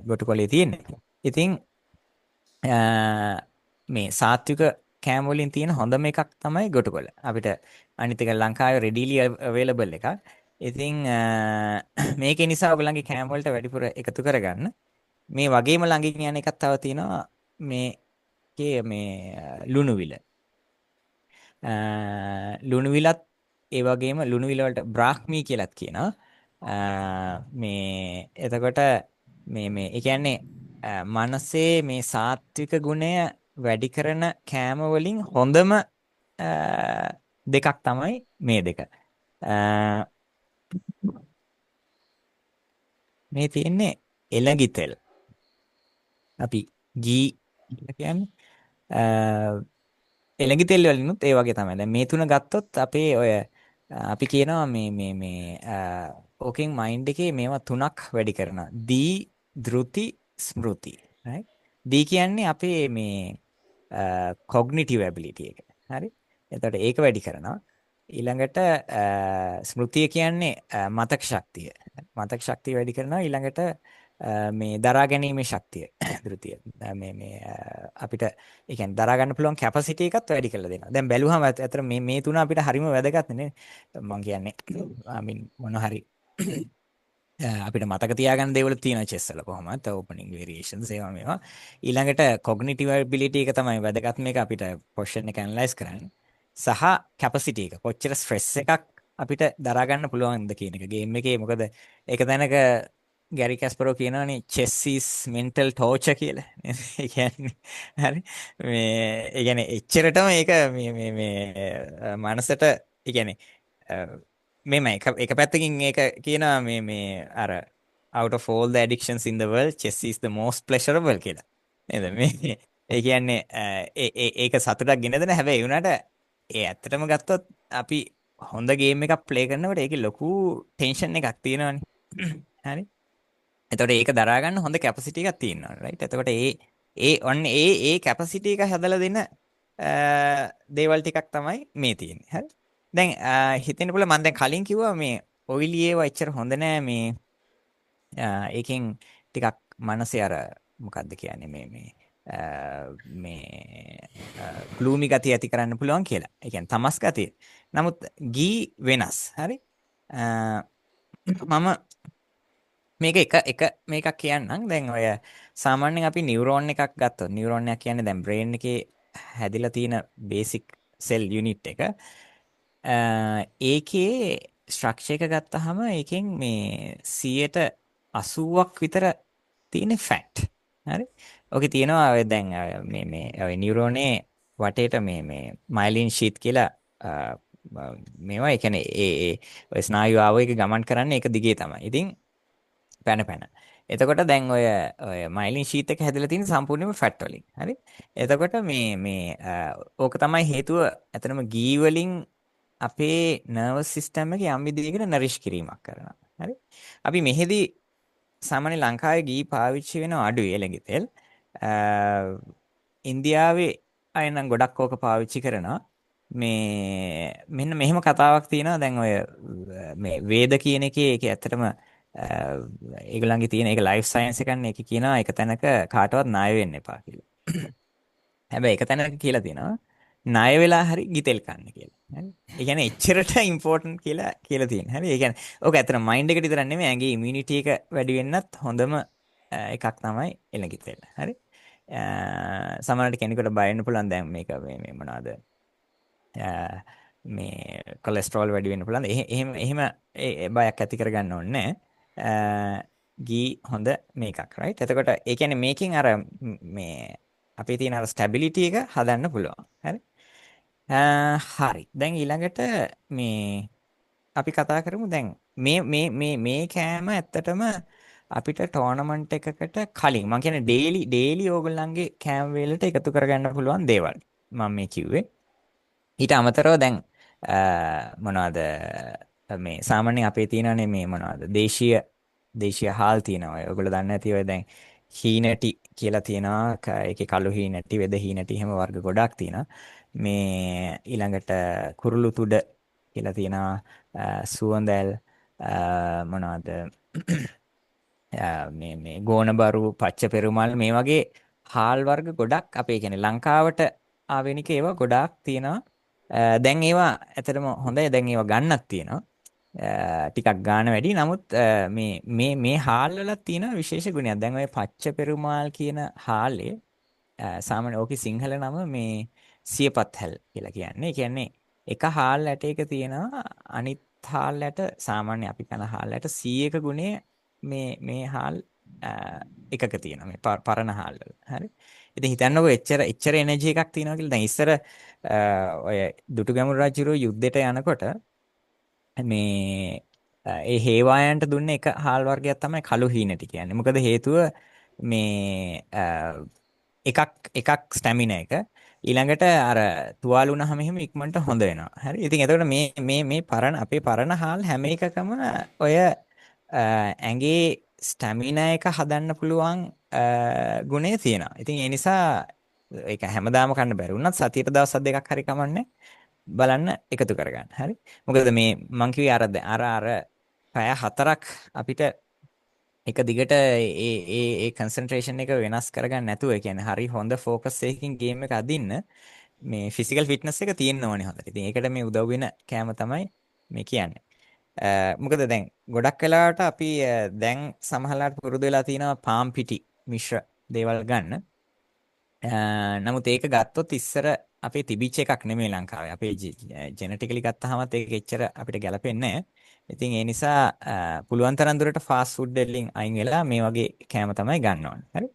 ගොටු කොලේ තියෙන්නේ. ඉතින් මේ සාත්වික කෑම වලින් තියෙන හොඳම එකක් තමයි ගොටු කොළ. අපිට අනිත් එක ලංකාවේ readily available එකක්. ඉතින් මේකේ නිසා ඔයගලන්ගේ කෑම වලට වැඩිපුර එකතු කරගන්න. මේ වගේම ළඟින් යන එකක් තව තියෙනවා මේකේ මේ ලුණු විල. ලුණු විලත් ඒ වගේම ලුණු විල වලට බ්‍රාහ්මී කියලාත් කියනවා. මේ එතකොට මේ ඒ කියන්නේ මනසේ මේ සාත්වික ගුණය වැඩි කරන කෑම වලින් හොඳම දෙකක් තමයි මේ දෙක. මේ තියෙන්නේ එළඟි තෙල්. අපි ගී කියලා කියන්නේ එළඟි තෙල් වලිනුත් ඒ වගේ තමයි. දැන් මේ තුන ගත්තොත් අපේ ඔය අපි කියනවා මේ ඕකෙන් මයින්ඩ් එකේ මේවා තුනක් වැඩි කරනවා. දී, ධෘති, ස්මෘති. right? දී කියන්නේ අපේ මේ cognitive ability එක. හරි? එතකොට ඒක වැඩි කරනවා. ඊළඟට ස්මෘතිය කියන්නේ මතක ශක්තිය. මතක ශක්තිය වැඩි කරනවා. ඊළඟට මේ දරා ගැනීමේ ශක්තිය ධෘතිය මේ අපිට ඒ කියන්නේ දරා ගන්න පුළුවන් කැපැසිටි එකත් වැඩි කරලා දෙනවා. දැන් බැලුවම අතර මේ තුන අපිට හරිම වැදගත් නේ. මම කියන්නේ I mean මොන හරි අපිට මතක තියාගන්න දේවල් තියෙනවා chess වල කොහොමද opening variations ඒවා මේවා. ඊළඟට cognitive ability එක තමයි වැදගත් මේක අපිට question එක analyze කරන්න. සහ capacity එක කොච්චර stress එකක් අපිට දරා ගන්න පුළුවන්ද කියන එක. game එකේ මොකද ඒක දැනක ගැරි කැස්පරෝ කියනවනේ chess is mental torture කියලා. ඒ කියන්නේ හරි මේ ඒ කියන්නේ එච්චරටම ඒක මේ මනසට ඒ කියන්නේ මේම එක පැත්තකින් ඒක කියනවා මේ අර out of all the addictions in the world chess is the most pleasurable කියලා. නේද මේ ඒ කියන්නේ ඒක සතුටක් ගෙන දෙන හැබැයි ඒ උනාට ඒ ඇත්තටම ගත්තොත් අපි හොඳ ගේම් එකක් ප්ලේ කරනකොට ඒකේ ලොකු ටෙන්ෂන් එකක් තියෙනවනේ. හරි එතකොට ඒක දරා ගන්න හොඳ කැපැසිටි එකක් තියෙනවා රයිට්. එතකොට ඒ කැපැසිටි එක හදලා දෙන දේවල් ටිකක් තමයි මේ තියෙන්නේ. හරි. දැන් හිතෙන්න පුළුවන් මම දැන් කලින් කිව්වා මේ ඔයිලි ඒවා එච්චර හොඳ නෑ මේ ඒකෙන් ටිකක් මනසේ අර මොකද්ද කියන්නේ මේ ග්ලූමි ගතිය ඇති කරන්න පුළුවන් කියලා. ඒ කියන්නේ තමස් ගතිය. නමුත් ගී වෙනස්. හරි. මම මේක මේකක් කියන්නම්. දැන් ඔය සාමාන්‍යයෙන් අපි නියුරෝන් එකක් ගත්තොත් නියුරෝන් එක කියන්නේ දැන් බ්‍රේන් එකේ හැදිලා තියෙන බේසික් සෙල් යුනිට් එක. ඒකේ ස්ට්‍රක්චර් එක ගත්තාම ඒකෙන් මේ 80%ක් විතර තියෙන ෆැට්. හරි. ඔකේ තියෙනවා ඔය දැන් මේ ඔය නියුරෝනේ වටේට මේ මයිලින් ෂීට් කියලා මේවා ඒ කියන්නේ ඔය ස්නායු ආවේග ගමන් කරන්නේ ඒක දිගේ තමයි. ඉතින් පැන. එතකොට දැන් ඔය මයිලින් ෂීට් එක හැදලා තියෙන සම්පූර්ණයෙන්ම ෆැට් වලින්. හරි. එතකොට මේ ඕක තමයි හේතුව ඇත්තනම ගී වලින් අපේ නර්වස් සිස්ටම් එක යම් විදිහකට නරිෂ් කිරීමක් කරනවා. හරි. අපි මෙහෙදි සාමාන්‍ය ලංකාවේ ගී පාවිච්චි වෙන අඩුයි එළඟි තෙල්. ඉන්දියාවේ අය නම් ගොඩක් ඕක පාවිච්චි කරනවා. මේ මෙන්න මෙහෙම කතාවක් තියෙනවා දැන් ඔය මේ වේද කියන එකේ ඒක ඇත්තටම ඒගොල්ලන්ගේ තියෙන ඒක ලයිෆ් සයන්ස් එකන්නේ ඒක කියනවා එක තැනක කාටවත් ණය වෙන්න එපා කියලා. හැබැයි එක තැනක කියලා තියෙනවා ණය වෙලා හරි ගිතෙල් කන්න කියලා. හරි. ඒ කියන්නේ එච්චරට ඉම්පෝටන්ට් කියලා තියෙනවා. හරි. ඒ කියන්නේ ඕක ඇත්තට මයින්ඩ් එකට විතරක් නෙමෙයි ඇඟේ ඉමුනිටි එක වැඩි වෙන්නත් හොඳම එකක් තමයි එළඟිතෙල්. හරි. සමහරවිට කෙනෙකුට බය වෙන්න පුළුවන් දැන් මේක මේ මොනවාද මේ කොලෙස්ටරෝල් වැඩි වෙන්න පුළුවන්. එහෙම බයක් ඇති කරගන්න ඕනේ නැහැ. ගී හොඳ මේකක් right. එතකොට ඒ කියන්නේ මේකෙන් අර මේ අපේ තියෙන අර ස්ටැබිලිටි එක හදන්න පුළුවන්. හරි. හරි. දැන් ඊළඟට මේ අපි කතා කරමු දැන් මේ කෑම ඇත්තටම අපිට ටෝර්නමන්ට් එකකට කලින් මම කියන්නේ ඩේලි ඕගොල්ලන්ගේ කෑම වේලට එකතු කරගන්න පුළුවන් දේවල්. මම මේ කිව්වේ. ඊට අමතරව දැන් මොනවද මේ සාමාන්‍යයෙන් අපේ තියෙනනේ මේ මොනවද දේශීය හාල් තියෙනවා. ඔයගොල්ලෝ දන්නේ නැති ඔය දැන් හීනටි කියලා තියෙනවා. ඒකේ කළු හීනටි, වෙද හීනටි හැම වර්ග ගොඩක් තියෙනවා. මේ ඊළඟට කුරුළු තුඩ කියලා තියෙනවා. සුවඳැල් මොනවද මේ ගෝනබරු, පච්ච පෙරුමල් මේ වගේ හාල් වර්ග ගොඩක් අපේ කියන්නේ ලංකාවට ආවෙනික ඒවා ගොඩාක් තියෙනවා. දැන් ඒවා ඇත්තටම හොඳයි. දැන් ඒවා ගන්නක් තියෙනවා. ටිකක් ගාණ වැඩි. නමුත් මේ හාල් වල තියෙන විශේෂ ගුණයක්. දැන් ඔය පච්ච පෙරුමාල් කියන හාලේ සාමාන්‍ය ඕකේ සිංහල නම මේ සියපත් හැල් කියලා කියන්නේ. ඒ කියන්නේ එක හාල් ඇටයක තියෙනවා අනිත් හාල් ඇට සාමාන්‍ය අපි කන හාල් ඇට 100ක ගුණය මේ හාල් එකක තියෙනවා. මේ පරණ හාල් වල. හරි. ඉතින් හිතන්නකෝ එච්චර එනර්ජි එකක් තියෙනවා කියලා. දැන් ඉස්සර ඔය දුටුගැමුණු රජුරෝ යුද්ධයට යනකොට මේ ඒ හේවායන්ට දුන්න එක හාල් වර්ගයක් තමයි කළු හීනටි කියන්නේ. මොකද හේතුව මේ එකක් ස්ටැමිනා එක ඊළඟට අර තුවාල වුණාම එහෙම ඉක්මනට හොඳ වෙනවා. හරි. ඉතින් එතකොට මේ අපේ පරණ හාල් හැම එකකම ඔය ඇඟේ ස්ටැමිනා එක හදන්න පුළුවන් ගුණය තියෙනවා. ඉතින් ඒ නිසා ඒක හැමදාම කන්න බැරි වුණත් සතියට දවස් දෙකක් හරි කමන්නේ බලන්න එකතු කරගන්න. හරි. මොකද මේ මං කිව්වේ අර පැය 4ක් අපිට එක දිගට ඒ කන්සන්ට්‍රේෂන් එක වෙනස් කරගන්න නැතුව ඒ කියන්නේ හරි හොඳ ෆෝකස් එකකින් ගේම් එක අදින්න මේ ෆිසිකල් ෆිට්නස් එක තියෙන්න ඕනේ හොඳට. ඉතින් ඒකට මේ උදව් වෙන කෑම තමයි මේ කියන්නේ. මොකද දැන් ගොඩක් වෙලාවට අපි දැන් සමහරලාට පුරුදු වෙලා තියෙනවා පාම් පිටි මිශ්‍ර දේවල් ගන්න. නමුත් ඒක ගත්තොත් ඉස්සර අපේ තිබිච්ච එකක් නෙමෙයි ලංකාවේ. අපේ ජෙනටිකලි ගත්තාමත් ඒක එච්චර අපිට ගැලපෙන්නේ නැහැ. ඉතින් ඒ නිසා පුළුවන් තරම් දුරට ෆාස්ට් ෆුඩ් වලින් අයින් වෙලා මේ වගේ කෑම තමයි ගන්න ඕනේ. හරි.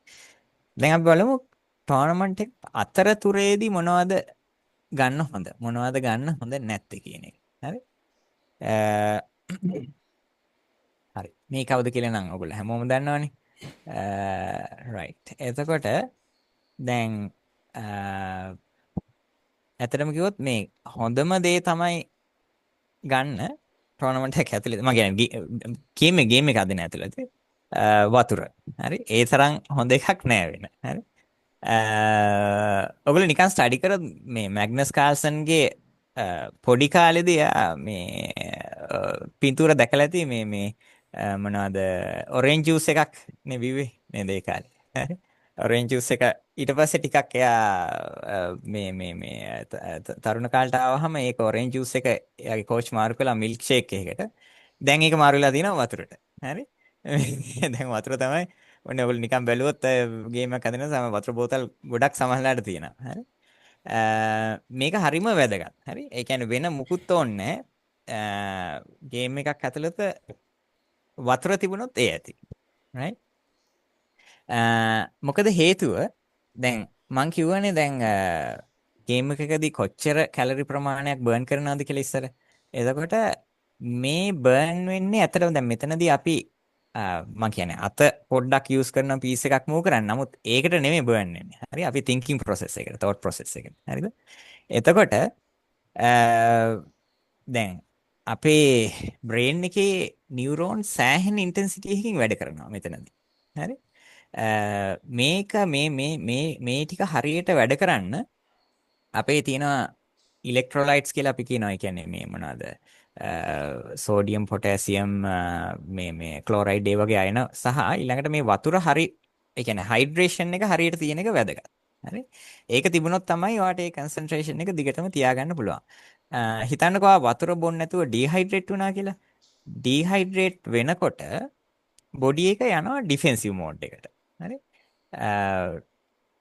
දැන් අපි බලමු ටෝර්නමන්ට් එක අතරතුරේදී මොනවද ගන්න හොඳ මොනවද ගන්න හොඳ නැත්තේ කියන එක. හරි. හරි. මේ කවුද කියලා නම් ඔයගොල්ලෝ හැමෝම දන්නවනේ. right. එතකොට දැන් ඇත්තටම කිව්වොත් මේ හොඳම දේ තමයි ගන්න ටෝර්නමන්ට් එක ඇතුළේ. මම කියන්නේ ගේම් එක අදින ඇතුළේ වතුර. හරි. ඒ තරම් හොඳ එකක් නෑ වෙන. හරි. ඔයගොල්ලෝ නිකන් ස්ටඩි කරොත් මේ මැග්නස් කාල්සන්ගේ පොඩි කාලේදී මේ පින්තූර දැකලා ඇති මේ මොනවද ඔරෙන්ජ් ජූස් එකක් නේ බිව්වේ නේද ඒ කාලේ. හරි. ඔරෙන්ජ් ජූස් එක ඊට පස්සේ ටිකක් එයා මේ තරුණ කාලට ආවහම ඒක ඔරෙන්ජ් ජූස් එක එයාගේ කෝච් මාරු කළා මිල්ක් ෂේක් එකකට. දැන් ඒක මාරු වෙලා තියෙනවා වතුරට. හරි. දැන් වතුර තමයි ඔන්න ඔයගොල්ලෝ නිකන් බැලුවොත් ගේම් එකක් හදන සම වතුර බෝතල් ගොඩක් සමහරලාට තියෙනවා. හරි. මේක හරිම වැදගත්. හරි. ඒ කියන්නේ වෙන මුකුත් ඕනේ නැහැ. ගේම් එකක් ඇතුළත වතුර තිබුණොත් ඒ ඇති. right? මොකද හේතුව දැන් මං කිව්වනේ දැන් ගේම් එකකදී කොච්චර කැලරි ප්‍රමාණයක් බර්න් කරනවද කියලා ඉස්සර. එතකොට මේ බර්න් වෙන්නේ ඇත්තටම දැන් මෙතනදී අපි මම කියන්නේ අත පොඩ්ඩක් යූස් කරන පීස් එකක් මූව් කරන්න. නමුත් ඒකට නෙමෙයි බර්න් වෙන්නේ. හරි අපි thinking process එකට, thought process එකට. හරිද? එතකොට දැන් අපේ බ්‍රේන් එකේ නියුරෝන් සෑහෙන ඉන්ටෙන්සිටි එකකින් වැඩ කරනවා මෙතනදී. හරි? මේක මේ ටික හරියට වැඩ කරන්න අපේ තියෙන ඉලෙක්ට්‍රොලයිට්ස් කියලා අපි කියනවා. ඒ කියන්නේ මේ මොනවාද සෝඩියම් පොටෑසියම් මේ ක්ලෝරයිඩ් ඒ වගේ අයන සහ ඊළඟට මේ වතුර හරි ඒ කියන්නේ හයිඩ්‍රේෂන් එක හරියට තියෙන එක වැදගත්. හරි. ඒක තිබුණොත් තමයි ඔයාට ඒ කන්සන්ට්‍රේෂන් එක දිගටම තියාගන්න පුළුවන්. හිතන්නකෝ වතුර බොන්න නැතුව ඩීහයිඩ්‍රේට් වුණා කියලා. ඩීහයිඩ්‍රේට් වෙනකොට බොඩි එක යනවා ඩිෆෙන්සිව් මෝඩ් එකට. හරි.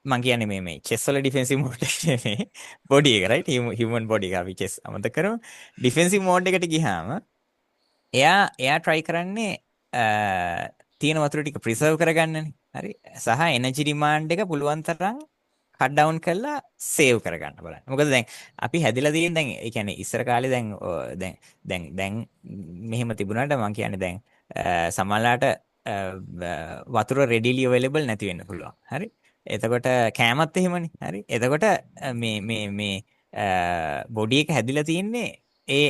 මං කියන්නේ මේ චෙස් වල ඩිෆෙන්සිව් මෝඩ් එක නෙමෙයි බොඩි එක රයිට් හියුමන් බොඩි එක අපි චෙස් අමතක කරමු ඩිෆෙන්සිව් මෝඩ් එකට ගියාම එයා try කරන්නේ තියෙන වතුර ටික ප්‍රිසර්ව් කරගන්නනේ හරි සහ එනර්ජි ඩිමාන්ඩ් එක පුළුවන් තරම් කට් ඩවුන් කරලා සේව් කරගන්න බලන්න. මොකද දැන් අපි හැදිලා තියෙන දැන් ඒ කියන්නේ ඉස්සර කාලේ දැන් මෙහෙම තිබුණාට මම කියන්නේ දැන් සමහරලාට වතුර readily available නැති වෙන්න පුළුවන්. හරි. එතකොට කෑමත් එහෙමනේ. හරි. එතකොට මේ බොඩි එක හැදිලා තියෙන්නේ ඒ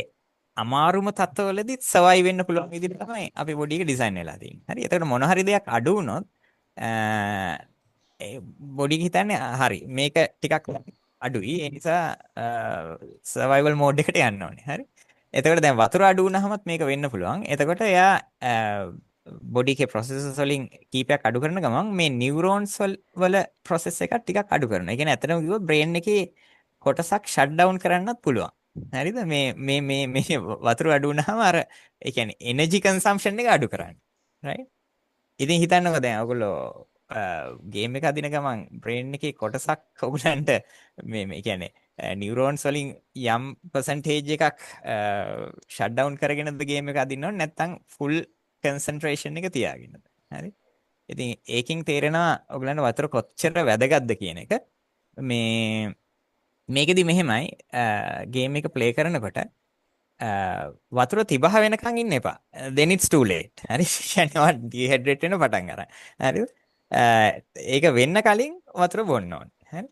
අමාරුම තත්ත්වවලදීත් සර්වයිව් වෙන්න පුළුවන් විදිහට තමයි අපේ බොඩි එක ඩිසයින් වෙලා තියෙන්නේ. හරි. එතකොට මොන හරි දෙයක් අඩු වුණොත් බොඩි එක හිතන්නේ හරි මේක ටිකක් අඩුයි. ඒ නිසා සර්වයිවල් මෝඩ් එකට යන්න ඕනේ. හරි. එතකොට දැන් වතුර අඩු වුණාමත් මේක වෙන්න පුළුවන්. එතකොට එයා බොඩි එකේ ප්‍රොසෙසර්ස් වලින් කීපයක් අඩු කරන ගමන් මේ නියුරෝන්ස් වල ප්‍රොසෙස් එකක් ටිකක් අඩු කරනවා. ඒ කියන්නේ ඇත්තටම කිව්වොත් බ්‍රේන් එකේ කොටසක් ෂට් ඩවුන් කරන්නත් පුළුවන්. හරිද? මේ වතුර අඩු වුණාම අර ඒ කියන්නේ එනර්ජි කන්සම්ප්ෂන් එක අඩු කරන්නේ. රයිට්? ඉතින් හිතන්නකෝ දැන් ඔයගොල්ලෝ ගේම් එක අදින ගමන් බ්‍රේන් එකේ කොටසක් ඔයගලන්ට මේ කියන්නේ නියුරෝන්ස් වලින් යම් පර්සන්ටේජ් එකක් ෂට් ඩවුන් කරගෙනද ගේම් එක අදින්න ඕනේ නැත්නම් ෆුල් කන්සන්ට්‍රේෂන් එක තියාගෙනද. හරි. ඉතින් ඒකෙන් තේරෙනවා ඔයගලන්ට වතුර කොච්චර වැදගත්ද කියන එක. මේකෙදි මෙහෙමයි ගේම් එක ප්ලේ කරනකොට වතුර තිබහ වෙනකන් ඉන්න එපා. then it's too late. හරි. කියන්නේ ඩිහයිඩ්‍රේට් වෙන පටන් ගන්නවා. හරිද? ඒක වෙන්න කලින් වතුර බොන්න ඕනේ. හරි.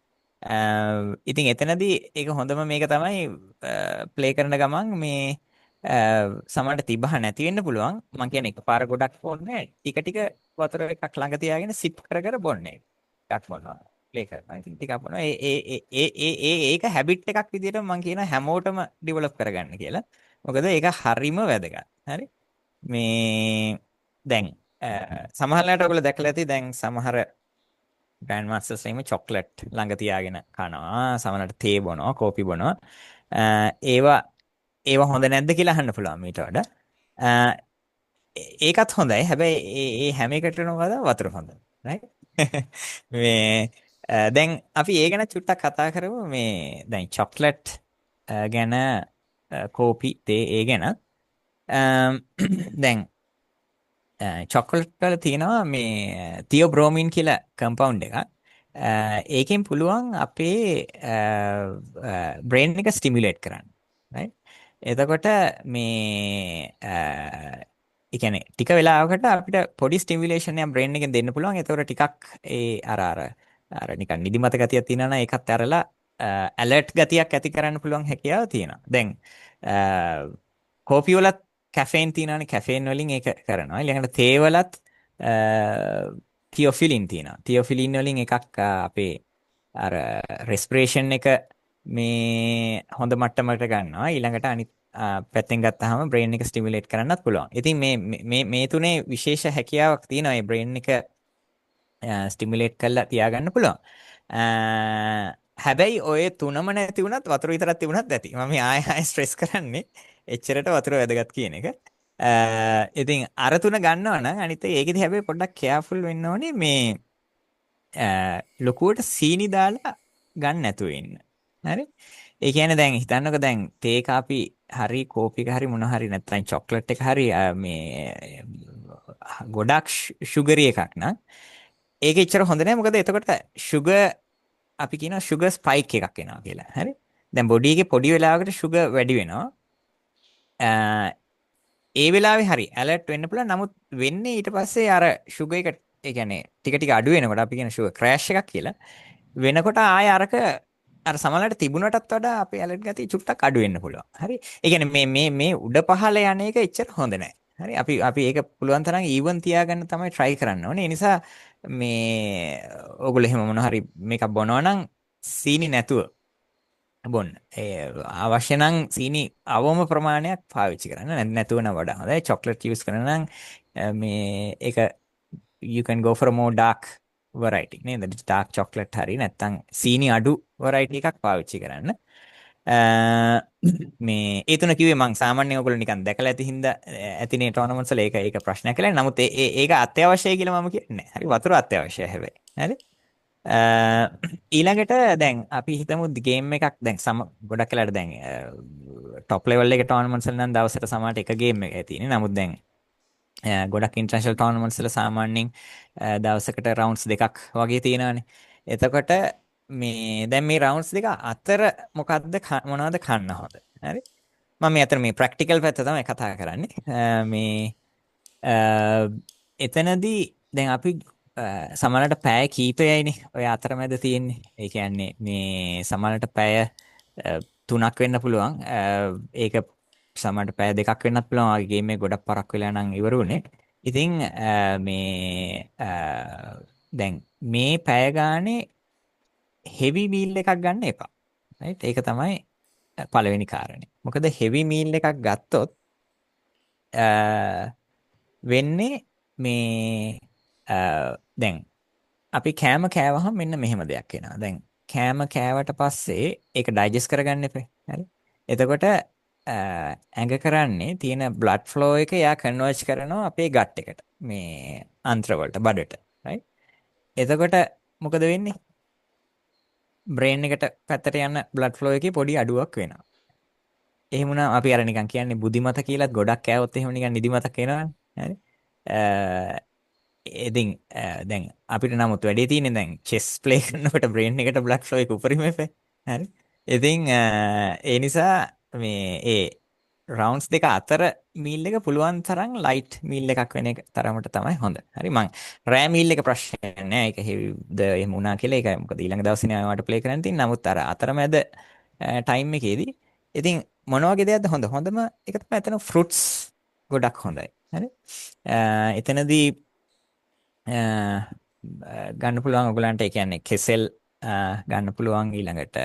ඉතින් එතනදී ඒක හොඳම මේක තමයි ප්ලේ කරන ගමන් මේ සමහරට තිබහ නැති වෙන්න පුළුවන්. මම කියන්නේ එකපාර ගොඩක් බොන්නේ ටික ටික වතුර එකක් ළඟ තියාගෙන සිප් කර කර බොන්නේ. ටිකක් බොනවා. ප්ලේ කරනවා. ඉතින් ටිකක් බොනවා. ඒක හැබිට් එකක් විදිහට මම කියන හැමෝටම ඩෙවලොප් කරගන්න කියලා. මොකද ඒක හරිම වැදගත්. හරි. මේ දැන් සමහරවිට ඔයගොල්ලෝ දැකලා ඇති දැන් සමහර ග්‍රෑන්ඩ් මාස්ටර්ස් එහෙම චොක්ලට් ළඟ තියාගෙන කනවා. සමහරවිට තේ බොනවා, කෝපි බොනවා. ඒවා හොඳ නැද්ද කියලා අහන්න පුළුවන් මීට වඩා. ඒකත් හොඳයි. හැබැයි ඒ හැම එකටම වඩා වතුර හොඳයි. right? මේ දැන් අපි ඒ ගැන චුට්ටක් කතා කරමු. මේ දැන් චොක්ලට් ගැන කෝපි තේ ඒ ගැන දැන් චොක්ලට් වල තියෙනවා මේ තියෝබ්‍රෝමින් කියලා කම්පවුන්ඩ් එකක්. ඒකෙන් පුළුවන් අපේ බ්‍රේන් එක ස්ටිමියුලේට් කරන්න. right? එතකොට මේ ඒ කියන්නේ ටික වෙලාවකට අපිට පොඩි ස්ටිමියුලේෂන් එකක් බ්‍රේන් එකෙන් දෙන්න පුළුවන්. ඒතකොට ටිකක් ඒ අර නිකන් නිදිමත ගතියක් තියෙනවා නම් ඒකත් ඇරලා ඇලර්ට් ගතියක් ඇති කරන්න පුළුවන් හැකියාව තියෙනවා. දැන් කෝපි වලත් කැෆේන් තියෙනවානේ. කැෆේන් වලින් ඒක කරනවා. ඊළඟට තේ වලත් තියෝෆිලින් තියෙනවා. තියෝෆිලින් වලින් එකක් අපේ අර රෙස්පිරේෂන් එක මේ හොඳ මට්ටමකට ගන්නවා. ඊළඟට අනිත් පැත්තෙන් ගත්තාම බ්‍රේන් එක ස්ටිමියුලේට් කරන්නත් පුළුවන්. ඉතින් මේ තුනේ විශේෂ හැකියාවක් තියෙනවා. මේ බ්‍රේන් එක ස්ටිමියුලේට් කරලා තියාගන්න පුළුවන්. හැබැයි ඔය තුනම නැති වුණත් වතුර විතරක් තිබුණත් ඇති. මම ආයෙ ස්ට්‍රෙස් කරන්නේ එච්චරට වතුර වැදගත් කියන එක. ඉතින් අර තුන ගන්නවා නම් අනිත් ඒකෙදි හැබැයි පොඩ්ඩක් කෙයාෆුල් වෙන්න ඕනේ මේ ලොකුවට සීනි දාලා ගන්න නැතුව ඉන්න. හරි? ඒ කියන්නේ දැන් හිතන්නකෝ දැන් තේ කාපි හරි කෝපි එක හරි මොන හරි නැත්නම් චොක්ලට් එක හරි මේ ගොඩක් ෂුගරි එකක් නම් ඒක එච්චර හොඳ නෑ. මොකද එතකොට ෂුගර් අපි කියනවා ෂුගර් ස්පයික් එකක් එනවා කියලා. හරි? දැන් බොඩි එකේ පොඩි වෙලාවකට ෂුගර් වැඩි වෙනවා. ඒ වෙලාවේ හරි ඇලර්ට් වෙන්න පුළුවන්. නමුත් වෙන්නේ ඊට පස්සේ අර ෂුගර් එක ඒ කියන්නේ ටික ටික අඩු වෙනකොට අපි කියන ෂුගර් ක්‍රෑෂ් එකක් කියලා. වෙනකොට ආය අරක අර සමහරවිට තිබුණටත් වඩා අපේ ඇලර්ට් ගතිය චුට්ටක් අඩු වෙන්න පුළුවන්. හරි? ඒ කියන්නේ මේ උඩ පහළ යන එක එච්චර හොඳ නැහැ. හරි? අපි ඒක පුළුවන් තරම් ඊවන් තියාගන්න තමයි try කරන්න ඕනේ. ඒ නිසා මේ ඕගොල්ලෝ එහෙම මොන හරි මේකක් බොනවා නම් සීනි නැතුව බොන්න. අවශ්‍ය නම් සීනි අවම ප්‍රමාණයක් පාවිච්චි කරන්න. නැතුව නම් වඩා හොඳයි. චොක්ලට් යූස් කරන නම් මේ ඒක you can go for a more dark variety නේද? dark chocolate හරි නැත්නම් සීනි අඩු variety එකක් පාවිච්චි කරන්න. මේ ඒ තුන කිව්වේ මං සාමාන්‍යයෙන් ඔයගොල්ලෝ නිකන් දැකලා ඇති හින්දා ඇතිනේ ටෝනමන්ට්ස් වල ඒක ප්‍රශ්නයක් කියලා. නමුත් ඒක අත්‍යවශ්‍යයි කියලා මම කියන්නේ නැහැ. හරි වතුර අත්‍යවශ්‍යයි හැබැයි. හරි. ඊළඟට දැන් අපි හිතමු ගේම් එකක් දැන් ගොඩක් වෙලාට දැන් টොප් ලෙවල් එකේ ටෝනමන්ට්ස් වල නම් දවසට සමහරට එක ගේම් එකයි තියෙන්නේ. නමුත් දැන් ගොඩක් ඉන්ටර්නැෂනල් ටෝනමන්ට්ස් වල සාමාන්‍යයෙන් දවසකට රවුන්ඩ්ස් දෙකක් වගේ තියෙනවානේ. එතකොට මේ දැන් මේ රවුන්ඩ්ස් දෙක අතර මොනවද කන්න හොඳ. හරි. මම මේ අතර මේ ප්‍රැක්ටිකල් පැත්ත තමයි කතා කරන්නේ. මේ එතනදී දැන් අපි සමහරට පැය කීපයයිනේ ඔය අතරමැද තියෙන්නේ. ඒ කියන්නේ මේ සමහරට පැය 3ක් වෙන්න පුළුවන්. ඒක සමහරට පැය 2ක් වෙන්නත් පුළුවන්. ආගේ ගේම් එක ගොඩක් පරක් වෙලා නම් ඉවරුනේ. ඉතින් මේ දැන් මේ පැය ගානේ හෙවි මීල් එකක් ගන්න එපා. රයිට්? ඒක තමයි පළවෙනි කාරණේ. මොකද හෙවි මීල් එකක් ගත්තොත් වෙන්නේ මේ දැන් අපි කෑම කෑවහම මෙන්න මෙහෙම දෙයක් එනවා. දැන් කෑම කෑවට පස්සේ ඒක ඩයිජෙස්ට් කරගන්න එපා. හරි. එතකොට ඇඟ කරන්නේ තියෙන බ්ලඩ් ෆ්ලෝ එක එයා කන්වර්ජ් කරනවා අපේ ගට් එකට. මේ අන්ත්‍ර වලට බඩට. right? එතකොට මොකද වෙන්නේ? බ්‍රේන් එකට පැත්තට යන බ්ලඩ් ෆ්ලෝ එකේ පොඩි අඩුවක් වෙනවා. එහෙම වුණා අපි අර නිකන් කියන්නේ බුද්ධිමත කියලාත් ගොඩක් කෑවොත් එහෙම නිකන් නිදිමතක් එනවනේ. හරි. ඉතින් දැන් අපිට නමුත් වැඩේ තියෙන්නේ දැන් චෙස් ප්ලේ කරනකොට බ්‍රේන් එකට බ්ලඩ් ෆ්ලෝ එක උපරිම එපේ. හරි. ඉතින් ඒ නිසා මේ ඒ රවුන්ඩ්ස් දෙක අතර මීල් එක පුළුවන් තරම් ලයිට් මීල් එකක් වෙන එක තරමට තමයි හොඳ. හරි මං රෑ මීල් එක ප්‍රශ්නයක් නෑ. ඒක හෙවිද එහෙම වුණා කියලා ඒක මොකද ඊළඟ දවසේ නේ ආවට ප්ලේ කරන්න තියෙන්නේ. නමුත් අර අතරමැද ටයිම් එකේදී ඉතින් මොන වගේ දෙයක්ද හොඳ? හොඳම එක තමයි එතන ෆෘට්ස් ගොඩක් හොඳයි. හරි. එතනදී ගන්න පුළුවන් ඔයගලන්ට ඒ කියන්නේ කෙසෙල් ගන්න පුළුවන් ඊළඟට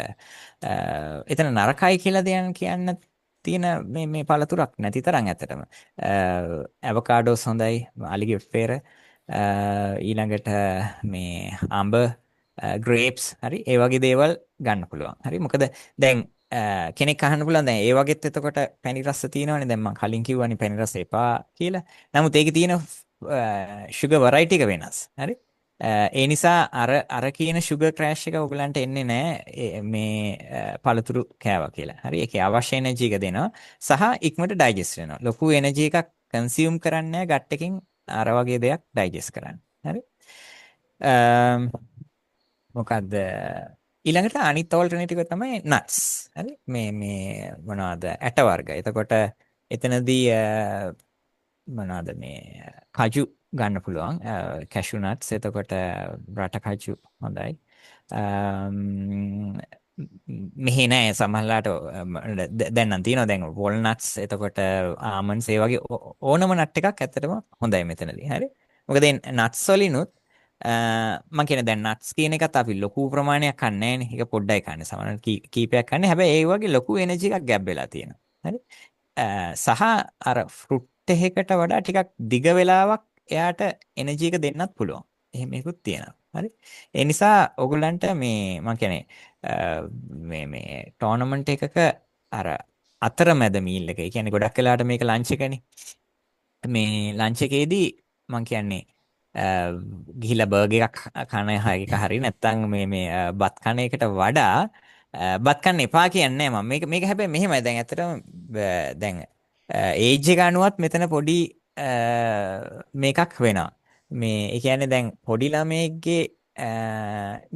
එතන නරකයි කියලා දෙයක් කියන්න තියෙන මේ පළතුරක් නැති තරම් ඇත්තටම ඇවෝකාඩෝස් හොඳයි අලිගෙට් පෙර ඊළඟට මේ අඹ ග්‍රේප්ස් හරි ඒ වගේ දේවල් ගන්න පුළුවන් හරි මොකද දැන් කෙනෙක් අහන්න පුළුවන් දැන් ඒ වගේත් එතකොට පැණි රස තියෙනවනේ දැන් මම කලින් කිව්වනේ පැණි රස එපා කියලා නමුත් ඒකේ තියෙන sugar variety එක වෙනස්. හරි? ඒ නිසා අර කියන sugar crash එක ඔයගලන්ට එන්නේ නැහැ මේ පළතුරු කෑවා කියලා. හරි? ඒකේ අවශ්‍ය එනර්ජි එක දෙනවා සහ ඉක්මනට ඩයිජෙස්ට් වෙනවා. ලොකු එනර්ජි එකක් කන්සියුම් කරන්නේ ගට් එකෙන් අර වගේ දෙයක් ඩයිජෙස්ට් කරන්න. හරි? මොකද්ද ඊළඟට අනිත් ඔල්ටර්නේටිව් එක තමයි nuts. හරි? මේ මොනවද? ඇට වර්ග. එතකොට එතනදී මොනවාද මේ කජු ගන්න පුළුවන් කැෂු නට්ස් එතකොට රට කජු හොඳයි මෙහි නෑ සමහරලාට දැන් නම් තියෙනවා දැන් වෝල්නට්ස් එතකොට ආමන්ඩ්ස් ඒ වගේ ඕනම නට් එකක් ඇත්තටම හොඳයි මෙතනදී හරි මොකද නට්ස් වලිනුත් මම කියන්නේ දැන් නට්ස් කියන එකත් අපි ලොකු ප්‍රමාණයක් කන්නේ නෑනේ ඒක පොඩ්ඩයි කන්නේ සමහරවිට කීපයක් කන්නේ හැබැයි ඒ වගේ ලොකු එනර්ජි එකක් ගැබ් වෙලා තියෙනවා හරි සහ අර ෆෘට් එකකට වඩා ටිකක් දිග වෙලාවක් එයාට එනර්ජි එක දෙන්නත් පුළුවන්. එහෙම එකකුත් තියෙනවා. හරි. ඒ නිසා ඔයගොල්ලන්ට මේ මම කියන්නේ මේ ටෝර්නමන්ට් එකක අර අතරමැද මීල් එක. ඒ කියන්නේ ගොඩක් වෙලාවට මේක ලන්ච් එකනේ. මේ ලන්ච් එකේදී මම කියන්නේ ගිහිලා බර්ගර් එකක් කන එක හරි නැත්නම් මේ බත් කන එකට වඩා බත් කන්න එපා කියන්නේ මම මේක හැබැයි මෙහෙමයි දැන් ඇත්තටම දැන් ඒජ් එක අනුවත් මෙතන පොඩි මේකක් වෙනවා මේ ඒ කියන්නේ දැන් පොඩි ළමයෙක්ගේ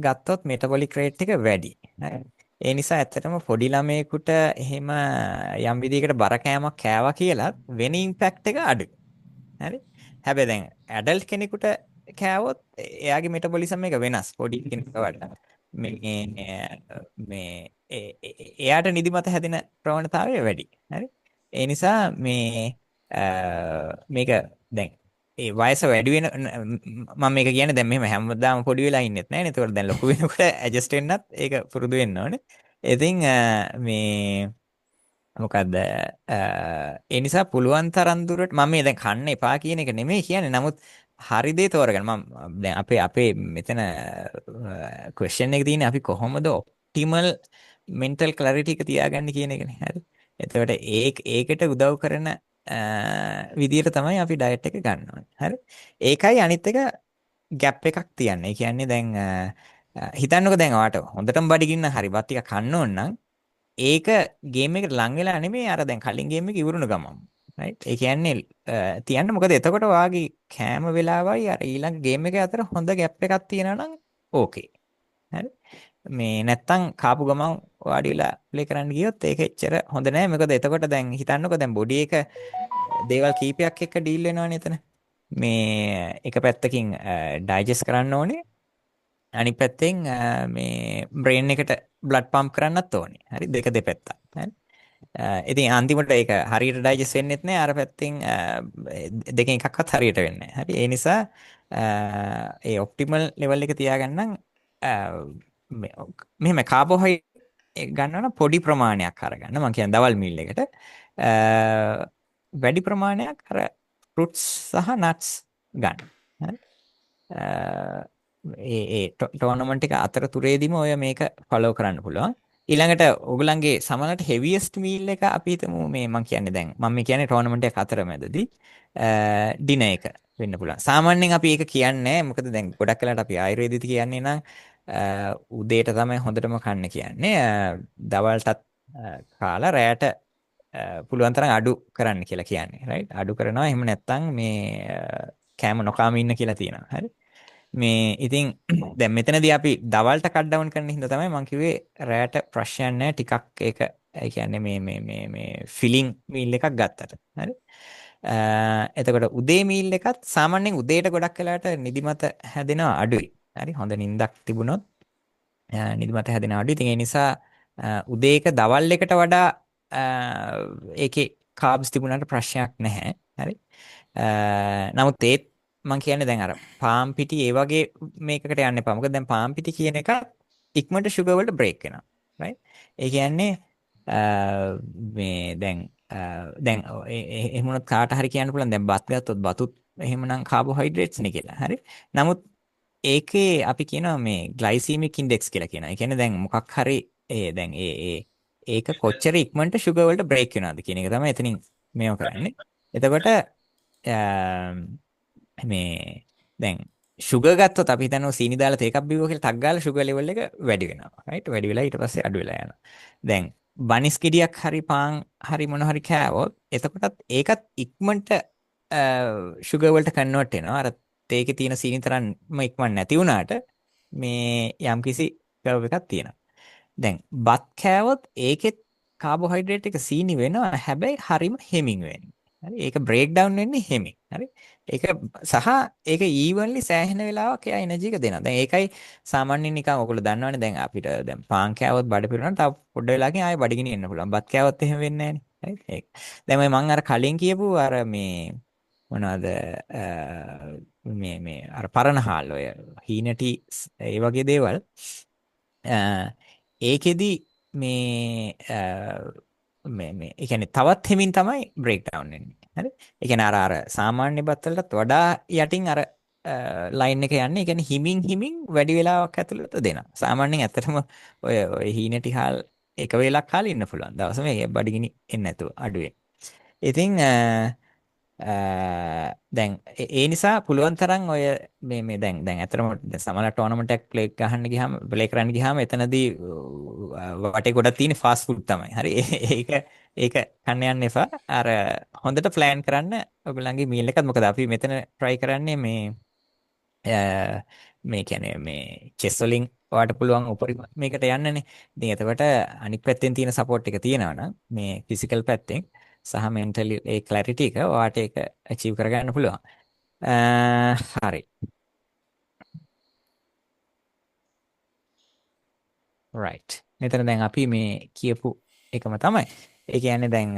ගත්තොත් මෙටබොලික් රේට් එක වැඩි ඒ නිසා ඇත්තටම පොඩි ළමයෙකුට එහෙම යම් විදිහකට බර කෑමක් කෑවා කියලා වෙන ඉම්පැක්ට් එක අඩුයි හරි හැබැයි දැන් ඇඩල්ට් කෙනෙකුට කෑවොත් එයාගේ මෙටබොලිසම් එක වෙනස් පොඩි කෙනෙකුට වඩා මේ එයාට නිදිමත හැදෙන ප්‍රවණතාවය වැඩි. හරි. ඒ නිසා මේක දැන් ඒ වයස වැඩි වෙන මම මේක කියන්නේ දැන් මෙහෙම හැමදාම පොඩි වෙලා ඉන්නෙත් නැහැ නේ. ඒතකොට දැන් ලොකු වෙනකොට ඇඩ්ජස්ට් වෙන්නත් ඒක පුරුදු වෙන්න ඕනේ. ඉතින් මේ මොකද්ද ඒ නිසා පුළුවන් තරම් දුරට මම මේ දැන් කන්න එපා කියන එක නෙමෙයි කියන්නේ. නමුත් හරි දේ තෝරගන්න. මම දැන් අපේ මෙතන ක්වෙස්චන් එක තියෙන්නේ අපි කොහොමද ඔප්ටිමල් මෙන්ටල් ක්ලැරිටි එක තියාගන්නේ කියන එකනේ. හරි. එතකොට ඒකට උදව් කරන විදියට තමයි අපි ඩයට් එක ගන්න ඕනේ. හරි. ඒකයි අනිත් එක ગેප් එකක් තියන්නේ. ඒ කියන්නේ දැන් හිතන්නකෝ දැන් ඔයාට හොඳටම බඩගින්න හරි බත් ටික කන්න ඕන නම් ඒක ගේම් එකට ලං වෙලා නෙමෙයි අර දැන් කලින් ගේම් එක ඉවරුන ගමන්. රයිට්. ඒ කියන්නේ තියන්න මොකද එතකොට ඔයාගේ කෑම වෙලාවයි අර ඊළඟ ගේම් එක අතර හොඳ ગેප් එකක් තියෙනවා නම් ඕකේ. හරි. මේ නැත්තම් කාපු ගමන් වාඩි වෙලා ප්ලේ කරන්න ගියොත් ඒක එච්චර හොඳ නෑ. මොකද එතකොට දැන් හිතන්නකෝ දැන් බොඩි එක දේවල් කීපයක් එක්ක ඩීල් වෙනවනේ එතන. මේ එක පැත්තකින් ඩයිජෙස්ට් කරන්න ඕනේ. අනිත් පැත්තෙන් මේ බ්‍රේන් එකට බ්ලඩ් පම්ප් කරන්නත් ඕනේ. හරි දෙක දෙපැත්තක්. හරි. ඉතින් අන්තිමට ඒක හරියට ඩයිජෙස්ට් වෙන්නෙත් නෑ අර පැත්තෙන් දෙකෙන් එකක්වත් හරියට වෙන්නේ නෑ. හරි. ඒ නිසා ඒ ඔප්ටිමල් ලෙවල් එක තියාගන්න මෙහෙම කාබෝහයිඩ්‍රේට් ගන්නවා නම් පොඩි ප්‍රමාණයක් අරගන්න. මම කියන්නේ දවල් මීල් එකට වැඩි ප්‍රමාණයක් අර ෆෘට්ස් සහ නට්ස් ගන්න. හරි. ඒ ටෝර්නමන්ට් එක අතරතුරේදීම ඔය මේක ෆලෝ කරන්න පුළුවන්. ඊළඟට ඔයගලන්ගේ සමහරට හෙවියස්ට් මීල් එක අපි හිතමු මේ මම කියන්නේ දැන් මම මේ කියන්නේ ටෝර්නමන්ට් එක අතරමැදදී ඩිනර් එක වෙන්න පුළුවන්. සාමාන්‍යයෙන් අපි ඒක කියන්නේ මොකද දැන් ගොඩක් වෙලාවට අපි ආයුර්වේදිත කියන්නේ නම් උදේට තමයි හොඳටම කන්න කියන්නේ. දවල්ටත් කාලා රැයට පුළුවන් තරම් අඩු කරන්න කියලා කියන්නේ. රයිට්. අඩු කරනවා. එහෙම නැත්නම් මේ කෑම නොකාම ඉන්න කියලා තියෙනවා. හරි. මේ ඉතින් දැන් මෙතනදී අපි දවල්ට කට් ඩවුන් කරන හින්දා තමයි මම කිව්වේ රැට ප්‍රශ්නයක් නැහැ ටිකක් ඒක ඒ කියන්නේ මේ ෆිලිං මීල් එකක් ගත්තට හරි එතකොට උදේ මීල් එකත් සාමාන්‍යයෙන් උදේට ගොඩක් වෙලාවට නිදිමත හැදෙනවා අඩුයි හරි හොඳ නිින්දක් තිබුණොත් නිදිමත හැදෙනවා අඩුයි ඉතින් ඒ නිසා උදේ එක දවල් එකට වඩා ඒකේ කාබ්ස් තිබුණාට ප්‍රශ්නයක් නැහැ හරි නමුත් ඒත් මම කියන්නේ දැන් අර පාම් පිටි ඒ වගේ මේකකට යන්න එපා. මොකද දැන් පාම් පිටි කියන එක ඉක්මනට ෂුගර් වලට බ්‍රේක් වෙනවා. රයිට්? ඒ කියන්නේ මේ දැන් එහෙම වුණත් කාට හරි කියන්න පුළුවන් දැන් බත් ගත්තොත් බතුත් එහෙමනම් කාබෝහයිඩ්‍රේට්ස් නේ කියලා. හරි? නමුත් ඒකේ අපි කියනවා මේ ග්ලයිසීමික් ඉන්ඩෙක්ස් කියලා කියනවා. ඒ කියන්නේ දැන් මොකක් හරි දැන් ඒක කොච්චර ඉක්මනට ෂුගර් වලට බ්‍රේක් වෙනවද කියන එක තමයි එතනින් මේව කරන්නේ. එතකොට මේ දැන් ෂුගර් ගත්තොත් අපි හිතනවා සීනි දාලා තේ එකක් බිව්වා කියලා ටක් ගාලා ෂුගර් ලෙවල් එක වැඩි වෙනවා. රයිට්? වැඩි වෙලා ඊට පස්සේ අඩු වෙලා යනවා. දැන් බනිස් ගෙඩියක් හරි පාන් හරි මොන හරි කෑවොත් එතකොටත් ඒකත් ඉක්මනට ෂුගර් වලට කන්වර්ට් වෙනවා. අර තේකේ තියෙන සීනි තරම්ම ඉක්මන් නැති වුණාට මේ යම්කිසි කර්ව් එකක් තියෙනවා. දැන් බත් කෑවොත් ඒකෙත් කාබෝහයිඩ්‍රේට් එක සීනි වෙනවා. හැබැයි හරිම හෙමින් වෙන්නේ. හරි ඒක බ්‍රේක් ඩවුන් වෙන්නේ හෙමින්. හරි ඒක සහ ඒක ඊවන්ලි සෑහෙන වෙලාවක් එයා එනර්ජි එක දෙනවා. දැන් ඒකයි සාමාන්‍යයෙන් නිකන් ඔයගොල්ලෝ දන්නවනේ දැන් අපිට දැන් පාන් කෑවොත් බඩ පිරුණාට තව පොඩ්ඩ වෙලාවකින් ආයෙ බඩගිනි එන්න පුළුවන්. බත් කෑවොත් එහෙම වෙන්නේ නැහැ නේ. ඒක. දැන් මම අර කලින් කියපු අර මේ මොනවද මේ අර පරණහාල් ඔය හීනටි ඒ වගේ දේවල් ඒකෙදි මේ ඒ කියන්නේ තවත් හිමින් තමයි බ්‍රේක් ඩවුන් වෙන්නේ. හරි? ඒ කියන්නේ අර සාමාන්‍ය බත් වලටත් වඩා යටින් අර ලයින් එක යන්නේ. ඒ කියන්නේ හිමින් වැඩි වෙලාවක් ඇතුළත දෙනවා. සාමාන්‍යයෙන් ඇත්තටම ඔය හීනටි හාල් එක වේලක් කාලේ ඉන්න පුළුවන්. දවසම ඒ බඩගිනි එන්නේ නැතුව අඩුවෙන්. ඉතින් දැන් ඒ නිසා පුළුවන් තරම් ඔය මේ දැන් ඇත්තටම සමහර ටෝර්නමන්ට් එකක් ප්ලේ කරන්න ගියාම එතනදී වටේ ගොඩක් තියෙන ෆාස්ට් ෆුඩ් තමයි. හරි ඒක කන්න යන්න එපා. අර හොඳට ප්ලෑන් කරන්න ඔයගොල්ලන්ගේ මීල් එකත් මොකද අපි මෙතන try කරන්නේ මේ කියන්නේ මේ චෙස් වලින් ඔයාලට පුළුවන් උපරිම මේකට යන්නනේ. ඉතින් එතකොට අනිත් පැත්තෙන් තියෙන සපෝට් එක තියෙනවා නම් මේ ෆිසිකල් පැත්තෙන් සහ මෙන්ටලි ඒ ක්ලැරිටි එක ඔයාට ඒක අචීව් කරගන්න පුළුවන්. හරි. right. මෙතන දැන් අපි මේ කියපු එකම තමයි. ඒ කියන්නේ දැන්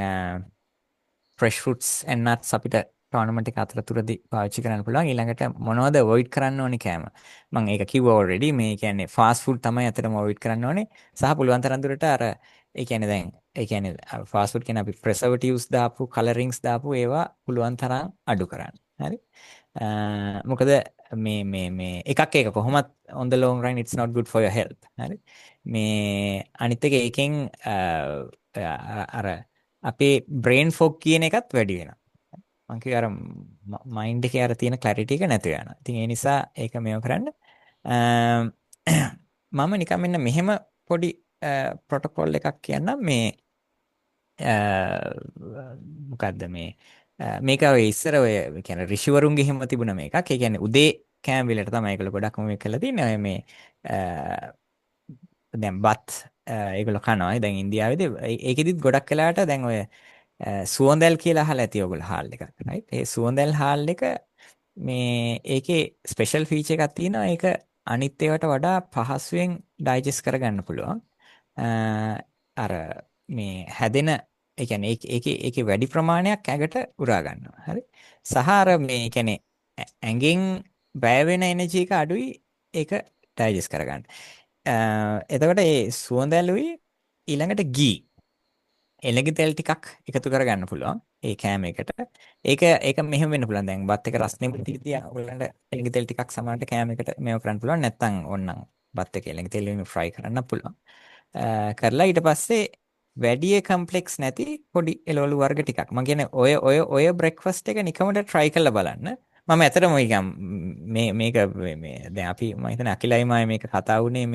fresh fruits and nuts අපිට ටෝනමන්ට් එක අතරතුරදී පාවිච්චි කරන්න පුළුවන්. ඊළඟට මොනවද අවොයිඩ් කරන්න ඕනේ කෑම. මම ඒක කිව්වා already. මේ කියන්නේ ෆාස්ට් ෆුඩ් තමයි අතරම අවොයිඩ් කරන්න ඕනේ. සහ පුළුවන් තරම් දුරට අර ඒ කියන්නේ දැන් ඒ කියන්නේ ෆාස්ට් ෆුඩ් කියන්නේ අපි ප්‍රෙසර්වටිව්ස් දාපු, කලරින්ග්ස් දාපු ඒවා පුළුවන් තරම් අඩු කරන්න. හරි. මොකද මේ එකක් ඒක කොහොමත් on the long run it's not good for your health. හරි. මේ අනිත් එක ඒකෙන් අර අපේ brain fog කියන එකත් වැඩි වෙනවා. මං කිය අර මයින්ඩ් එකේ අර තියෙන ක්ලැරිටි එක නැති වෙනවා. ඉතින් ඒ නිසා ඒක මේව කරන්න. මම නිකන් මෙන්න මෙහෙම පොඩි ප්‍රොටෝකෝල් එකක් කියන්නම් මේ මොකද්ද මේ මේක ඔය ඉස්සර ඔය කියන්නේ ඍෂිවරුන්ගේ හිම තිබුණ මේකක්. ඒ කියන්නේ උදේ කෑම වේලට තමයි ඒගොල්ලෝ ගොඩක්ම මේක කරලා තින්නේ. ඔය මේ දැන් බත් ඒගොල්ලෝ කනවා. දැන් ඉන්දියාවේදී ඒකෙදිත් ගොඩක් වෙලාවට දැන් ඔය සුවඳල් කියලා අහලා ඇති ඔයගොල්ලෝ හාල් එකක්. රයිට්. ඒ සුවඳල් හාල් එක මේ ඒකේ ස්පෙෂල් ෆීචර් එකක් තියෙනවා. ඒක අනිත් ඒවාට වඩා පහසුවෙන් ඩයිජෙස්ට් කරගන්න පුළුවන්. අර මේ හැදෙන ඒ කියන්නේ ඒකේ වැඩි ප්‍රමාණයක් ඇඟට උරා ගන්නවා. හරි. සහ අර මේ කියන්නේ ඇඟෙන් වැය වෙන එනර්ජි එක අඩුයි ඒක ඩයිජෙස්ට් කරගන්න. එතකොට ඒ සුවඳැලුයි ඊළඟට ගී එළඟි තෙල් ටිකක් එකතු කරගන්න පුළුවන් ඒ කෑම එකට. ඒක මෙහෙම වෙන්න පුළුවන්. දැන් බත් එක රස්නේ තියා ඔයගලන්ට එළඟි තෙල් ටිකක් සමහරට කෑම එකට මේව කරන්න පුළුවන්. නැත්නම් ඕනනම් බත් එක එළඟි තෙල් වලින් ෆ්‍රයි කරන්න පුළුවන්. කරලා ඊට පස්සේ වැඩි කම්ප්ලෙක්ස් නැති පොඩි එළවලු වර්ග ටිකක්. මම කියන්නේ ඔය බ්‍රෙක්ෆාස්ට් එක නිකමට try කරලා බලන්න. මම ඇත්තටම මේක දැන් අපි මම හිතන්නේ අකිලයි මායි මේක කතා වුණේ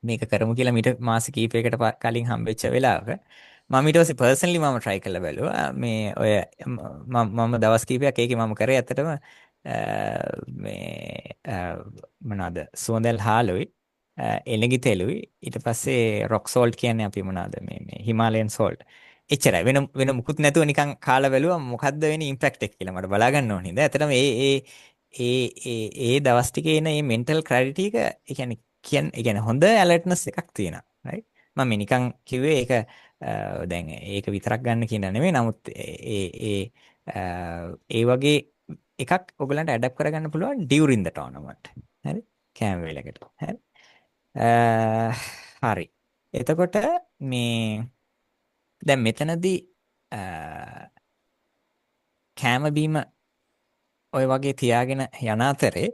මේක කරමු කියලා මීට මාස කිහිපයකට කලින් හම්බෙච්ච වෙලාවක මම ඊට පස්සේ පර්සනලි මම try කරලා බැලුවා මේ ඔය මම දවස් කිහිපයක් ඒකේ මම කරේ ඇත්තටම මේ මොනවාද සුවඳල් හාලුයි එළඟි තෙලුයි ඊට පස්සේ රොක් සෝල්ට් කියන්නේ අපි මොනවාද මේ හිමාලයන් සෝල්ට් එච්චරයි වෙන මුකුත් නැතුව නිකන් කාලා බැලුවා මොකද්ද වෙන්නේ ඉම්පැක්ට් එක කියලා මට බලා ගන්න ඕනේ. දැන් ඇත්තටම ඒ දවස් ටිකේ එන මේ මෙන්ටල් ක්ලැරිටි එක ඒ කියන්නේ හොඳ ඇලර්ට්නස් එකක් තියෙනවා. right? මම නිකන් කිව්වේ ඒක දැන් ඒක විතරක් ගන්න කියන නෙමෙයි. නමුත් ඒ වගේ එකක් ඔයගලන්ට ඇඩප් කරගන්න පුළුවන් during the tournament. හරි? කෑම වේලකට. හරි? හරි. එතකොට මේ දැන් මෙතනදී කෑම බීම ඔය වගේ තියාගෙන යන අතරේ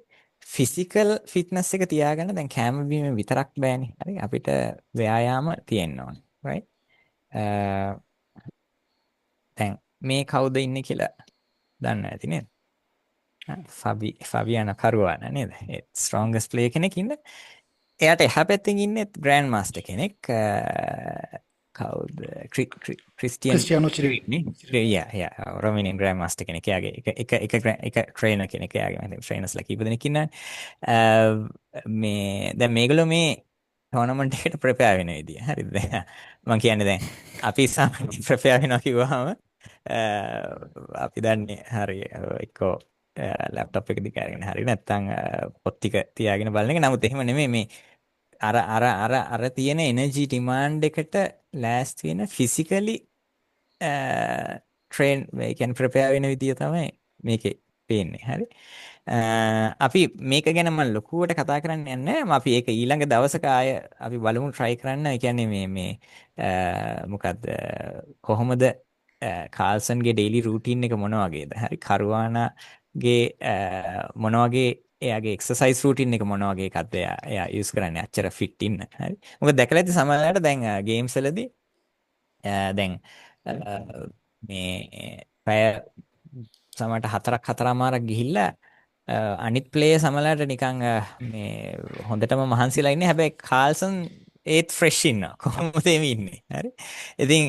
ෆිසිකල් ෆිට්නස් එක තියාගන්න දැන් කෑම බීම විතරක් බෑනේ. හරි අපිට ව්‍යායාම තියෙන්න ඕනේ. right? දැන් මේ කවුද ඉන්නේ කියලා දන්න ඇති නේද? ෆබියාන කරුවාන නේද? ඒ ස්ට්‍රොංගස්ට් ප්ලේයර් කෙනෙක් ඉන්න. එයාට එහා පැත්තෙන් ඉන්නේ ග්‍රෑන්ඩ් මාස්ටර් කෙනෙක්. කවුද ක්‍රිස්ටියානෝ නේ රොමිනියන් ග්‍රෑන්ඩ් මාස්ටර් කෙනෙක්. එයාගේ එක ට්‍රේනර් කෙනෙක්. එයාගේ මම ට්‍රේනර්ස්ලා කීප දෙනෙක් ඉන්නවා. මේ දැන් මේගොල්ලෝ මේ ටෝනමන්ට් එකට ප්‍රෙපෙයාර් වෙන විදිය. හරිද? මම කියන්නේ දැන් අපි සාමාන්‍යයෙන් ප්‍රෙපෙයාර් වෙනවා කිව්වහම අපි දන්නේ හරි එක්කෝ ලැප්ටොප් එක දිහා අරගෙන හරි නැත්නම් පොත් ටික තියාගෙන බලන එක. නමුත් එහෙම නෙමෙයි මේ අර තියෙන එනර්ජි ඩිමාන්ඩ් එකට ලෑස්ති වෙන ෆිසිකලි ට්‍රේන් ඒ කියන්නේ ප්‍රෙපෙයාර් වෙන විදිය තමයි මේකේ පේන්නේ. හරි. අපි මේක ගැන මම ලොකුවට කතා කරන්න යන්නේ නැහැ. අපි ඒක ඊළඟ දවසක ආය අපි බලමු try කරන්න. ඒ කියන්නේ මේ මොකද්ද කොහොමද කාල්සන්ගේ ඩේලි රූටීන් එක මොන වගේද? හරි. කරුවානාගේ මොන වගේ එයාගේ එක්සර්සයිස් රූටින් එක මොන වගේ එකක්ද එයා යූස් කරන්නේ අච්චර ෆිට ඉන්න. හරි. මොකද දැකලා ඇති සමහරවිට දැන් ගේම්ස් වලදී දැන් මේ පැය සමහරට 4:00ක් ගිහිල්ලා අනිත් ප්ලේයර් සමහරවිට නිකන් මේ හොඳටම මහන්සිලා ඉන්නේ. හැබැයි කාල්සන් ඒත් ෆ්‍රෙෂ් ඉන්නවා. කොහොමද එමේ ඉන්නේ? හරි. ඉතින්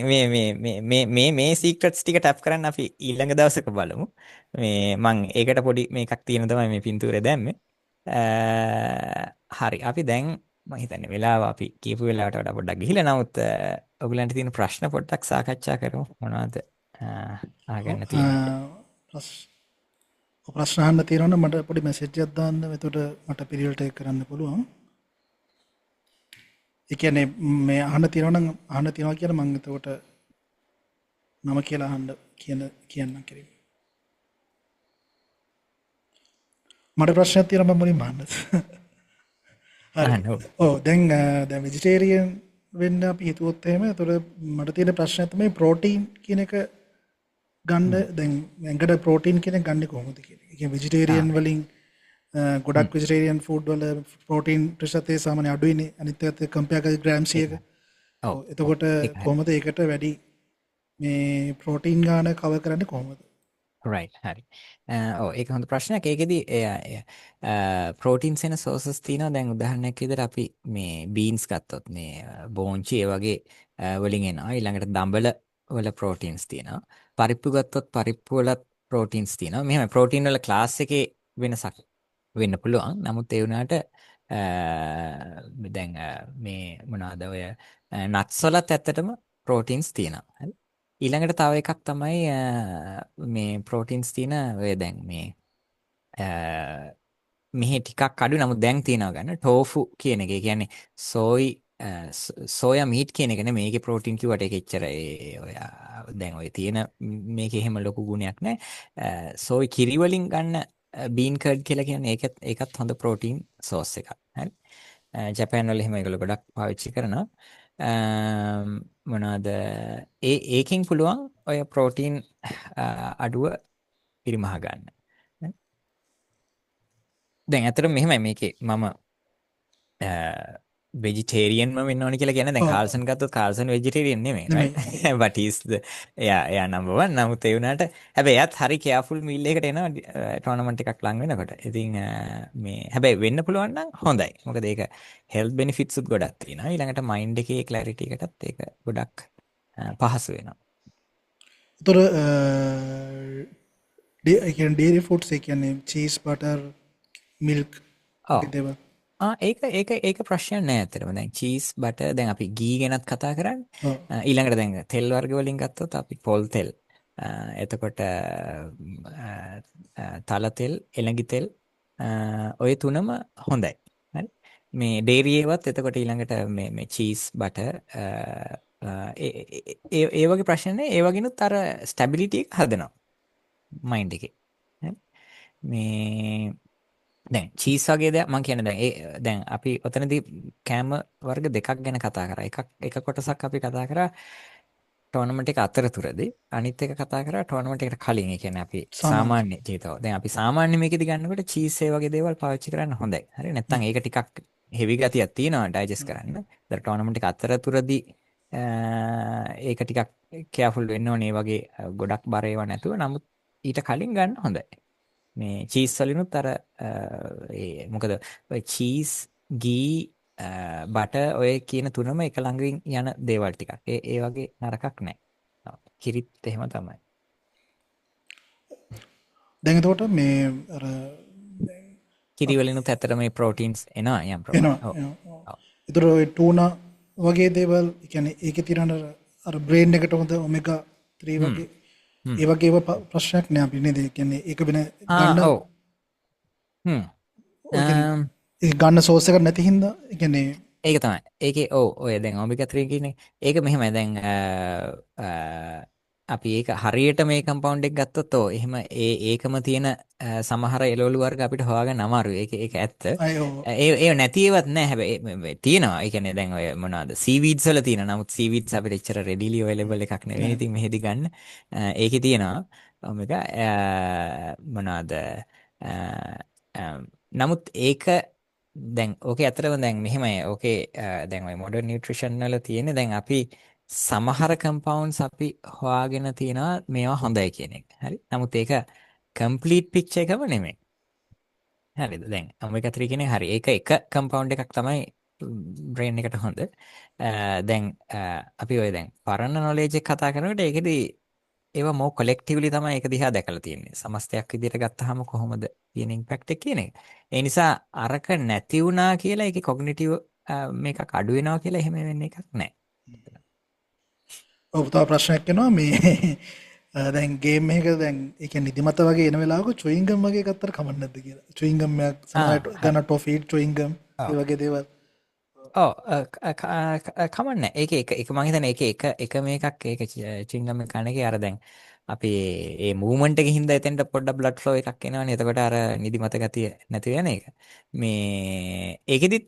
මේ සීක්‍රට්ස් ටික ටැප් කරන්න අපි ඊළඟ දවසක බලමු. මේ මම ඒකට පොඩි මේකක් තියෙන තමයි මේ පින්තූරේ දැම්මේ. හරි. අපි දැන් මම හිතන්නේ වෙලාව අපි කියපු වෙලාවට වඩා පොඩ්ඩක් ගිහිල්ලා නමුත් ඔයගලන්ට තියෙන ප්‍රශ්න පොඩ්ඩක් සාකච්ඡා කරමු. මොනවද අහගන්න තියෙන්නේ? ප්‍රශ්න අහන්න තියෙනවනම් මට පොඩි මැසේජ් එකක් දාන්න. එතකොට මට පිළිවෙල ටේක් කරන්න පුළුවන්. ඒ කියන්නේ මේ අහන්න තියෙනවා කියලා මම එතකොට නම කියලා අහන්න කියන්නම් කිරීම. මට ප්‍රශ්නයක් තියෙනවා මම මුලින්ම අහන්න. හරි. අහන්න ඕ. ඔව් දැන් වෙජිටේරියන් වෙන්න අපි හිතුවොත් එහෙම එතකොට මට තියෙන ප්‍රශ්නය තමයි ප්‍රෝටීන් කියන එක ගන්න දැන් ඇඟට ප්‍රෝටීන් කියන එක ගන්නේ කොහොමද කියන එක. ඒ කියන්නේ වෙජිටේරියන් වලින් ගොඩක් වෙජිටේරියන් ෆුඩ් වල ප්‍රෝටීන් ප්‍රතිශතය සාමාන්‍ය අඩුයිනේ අනිත් ඒවාත් කම්පෙයාර් කරලා ග්‍රෑම්ස් එක. ඔව් ඔව් එතකොට ඒක හරි. කොහොමද ඒකට වැඩි මේ ප්‍රෝටීන් ගාන කවර් කරන්නේ කොහොමද? රයිට් හරි. ඔව් ඒක හොඳ ප්‍රශ්නයක්. ඒකෙදි ප්‍රෝටීන්ස් එන සෝසස් තියෙනවා. දැන් උදාහරණයක් විදිහට අපි මේ බීන්ස් ගත්තොත් මේ බෝංචි ඒ වගේ වලින් එනවා. ඊළඟට දඹල වල ප්‍රෝටීන්ස් තියෙනවා. පරිප්පු ගත්තොත් පරිප්පු වලත් ප්‍රෝටීන්ස් තියෙනවා. මෙහෙම ප්‍රෝටීන් වල ක්ලාස් එකේ වෙනසක් වෙන්න පුළුවන්. නමුත් ඒ වුණාට දැන් මේ මොනවාද ඔය නට්ස් වලත් ඇත්තටම ප්‍රෝටීන්ස් තියෙනවා. හරි. ඊළඟට තව එකක් තමයි මේ ප්‍රෝටීන්ස් තියෙන ඔය දැන් මේ මෙහි ටිකක් අඩු නමුත් දැන් තියෙනවා ගන්න ටෝෆු කියන එක. ඒ කියන්නේ සෝයා මීට් කියන එක නේ මේකේ ප්‍රෝටීන් කිව්වට ඒක එච්චර ඔය දැන් ඔය තියෙන මේකේ එහෙම ලොකු ගුණයක් නැහැ. සෝයි කිරි වලින් ගන්න බීන් කර්ඩ් කියලා කියන්නේ ඒකත් හොඳ ප්‍රෝටීන් සෝස් එකක්. හරි. ජපාන් වල එහෙම ඒගොල්ලෝ ගොඩක් පාවිච්චි කරනවා. මොනවාද ඒකෙන් පුළුවන් ඔය ප්‍රෝටීන් අඩුව පිරිමහ ගන්න. දැන් ඇත්තටම මෙහෙමයි මේකේ මම වෙජිටේරියන්ම වෙන්න ඕනි කියලා කියන්නේ දැන් ඔව් කාල්සන් ගත්තොත් කාල්සන් වෙජිටේරියන් නෙමෙයි නෙමෙයි. right but he's the එයා number 1 නමුත් ඒ වුණාට හැබැයි එයාත් හරි කෙයාෆුල් මීල් එකකට එනවා ටෝර්නමන්ට් එකක් ලඟ වෙනකොට. ඉතින් මේ හැබැයි වෙන්න පුළුවන් නම් හොඳයි. මොකද ඒක හෙල්ත් බෙනිෆිට්ස් උත් ගොඩක් තියෙනවා. ඊළඟට මයින්ඩ් එකේ ක්ලැරිටි එකටත් ඒක ගොඩක් පහසු වෙනවා. ඒතර ඒ කියන්නේ ඩේරි ෆුඩ්ස් ඒ කියන්නේ චීස් බටර් මිල්ක් ඔව්. වගේ දේවල්. ඒක ප්‍රශ්නයක් නෑ ඇත්තටම. දැන් චීස් බටර් දැන් අපි ගී ගැනත් කතා කරන්නේ. ඔව්. ඊළඟට දැන් තෙල් වර්ග වලින් ගත්තොත් අපි පොල් තෙල් එතකොට තල තෙල් එළඟි තෙල් ඔය තුනම හොඳයි. හරි. මේ ඩේරි ඒවත් එතකොට ඊළඟට මේ චීස් බටර් ඒ වගේ ප්‍රශ්න නෑ. ඒ වගේනුත් අර ස්ටැබිලිටි එක හදනවා මයින්ඩ් එකේ. හරි. මේ දැන් චීස් වගේ දෙයක් මම කියන්නේ දැන් අපි ඔතනදී කෑම වර්ග දෙකක් ගැන කතා කරා. එක කොටසක් අපි කතා කරා ටෝර්නමන්ට් එක අතරතුරදී. අනිත් එක කතා කරා ටෝර්නමන්ට් එකට කලින්. ඒ කියන්නේ අපි සාමාන්‍ය. සාමාන්‍ය ජීවිතව. දැන් අපි සාමාන්‍ය මේකෙදි ගන්නකොට චීස් ඒ වගේ දේවල් පාවිච්චි කරන්න හොඳයි. හරි. නැත්නම් ඒක ටිකක් හෙවි ගතියක් තියෙනවා ඩයිජෙස්ට් කරන්න. දැන් ටෝර්නමන්ට් එක අතරතුරදී ඒක ටිකක් කෙයාෆුල් වෙන්න ඕනේ. වගේ ගොඩක් බර ඒවා නැතුව. නමුත් ඊට කලින් ගන්න හොඳයි. මේ චීස් වලිනුත් අර මොකද ඔය චීස් ගී බටර් ඔය කියන තුනම එක ළඟින් යන දේවල් ටිකක්. ඒ වගේ නරකක් නැහැ. කිරිත් එහෙම තමයි. දැන් එතකොට මේ අර කිරි වලිනුත් ඇත්තට මේ ප්‍රෝටීන්ස් එනවා යම් ප්‍රමාණයක්. ඔව්. එනවා. ඔව්. ඒතර ඔය ටූනා වගේ දේවල් ඒ කියන්නේ ඒකේ තියෙන අර බ්‍රේන් එකට හොඳ ඔමෙගා 3 වගේ ඒ වගේ ප්‍රශ්නයක් නෑ අපි නේද? ඒ කියන්නේ ඒක වෙන ගන්න ඔව්. හ්ම්. ඔය කියන්නේ ඒ ගන්න සෝස් එකක් නැති හින්දා ඒ කියන්නේ ඒක තමයි. ඒකේ ඔය දැන් ඔමෙගා 3 කියන්නේ ඒක මෙහෙමයි දැන් අපි ඒක හරියට මේ කම්පවුන්ඩ් එක ගත්තොත් එහෙම ඒකම තියෙන සමහර එළවලු වර්ග අපිට හොයාගන්න අමාරුයි. ඒක ඇත්ත. අය ඒ නැති ඒවත් නැහැ. හැබැයි තියෙනවා. ඒ කියන්නේ දැන් ඔය මොනවාද සීවීඩ්ස් වල තියෙනවා. නමුත් සීවීඩ්ස් අපිට එච්චර රෙඩිලි අවైలබල් එකක් නෙවෙයි. ඉතින් මෙහෙදි ගන්න ඒකේ තියෙනවා. ඔමෙගා මොනවාද නමුත් ඒක දැන් ඕකේ අතරම දැන් මෙහෙමයි. ඕකේ දැන් ඔය මොඩර්න් නියුට්‍රිෂන් වල තියෙන්නේ දැන් අපි සමහර කම්පවුන්ඩ්ස් අපි හොයාගෙන තියෙනවා මේවා හොඳයි කියන එක. හරි. නමුත් ඒක කම්ප්ලීට් පික්චර් එකම නෙමෙයි. හරිද? දැන් ඔමෙගා 3 කියන්නේ හරි. ඒක එක කම්පවුන්ඩ් එකක් තමයි බ්‍රේන් එකට හොඳ. දැන් අපි ඔය දැන් පරණ නොලෙජ් එක කතා කරනකොට ඒකෙදි ඒවා more collectively තමයි ඒක දිහා දැකලා තියෙන්නේ. සමස්තයක් විදිහට ගත්තාම කොහොමද තියෙන ඉම්පැක්ට් එක කියන එක. ඒ නිසා අරක නැති වුණා කියලා ඒකේ කොග්නිටිව් මේකක් අඩු වෙනවා කියලා එහෙම වෙන්නේ එකක් නැහැ. ඔව් තව ප්‍රශ්නයක් එනවා මේ දැන් ගේම් එකක දැන් ඒ කියන්නේ නිදිමත වගේ එන වෙලාවක චුයින්ගම් වගේ ගත්තට කමක් නැද්ද කියලා. චුයින්ගම් එකක් සමහරට ගන්න ටොෆී චුයින්ගම් ඒ වගේ දේවල්. ඔව් කමන්නේ. ඒක මම හිතන්නේ ඒක එක මේකක් ඒක චින්ගම් එක කන එකේ අර දැන් අපි ඒ මූවමන්ට් එකේ හින්දා එතෙන්ට පොඩ්ඩක් බ්ලඩ් ෆ්ලෝ එකක් එනවනේ. එතකොට අර නිදිමත ගතිය නැති වෙන එක. මේ ඒකෙදිත්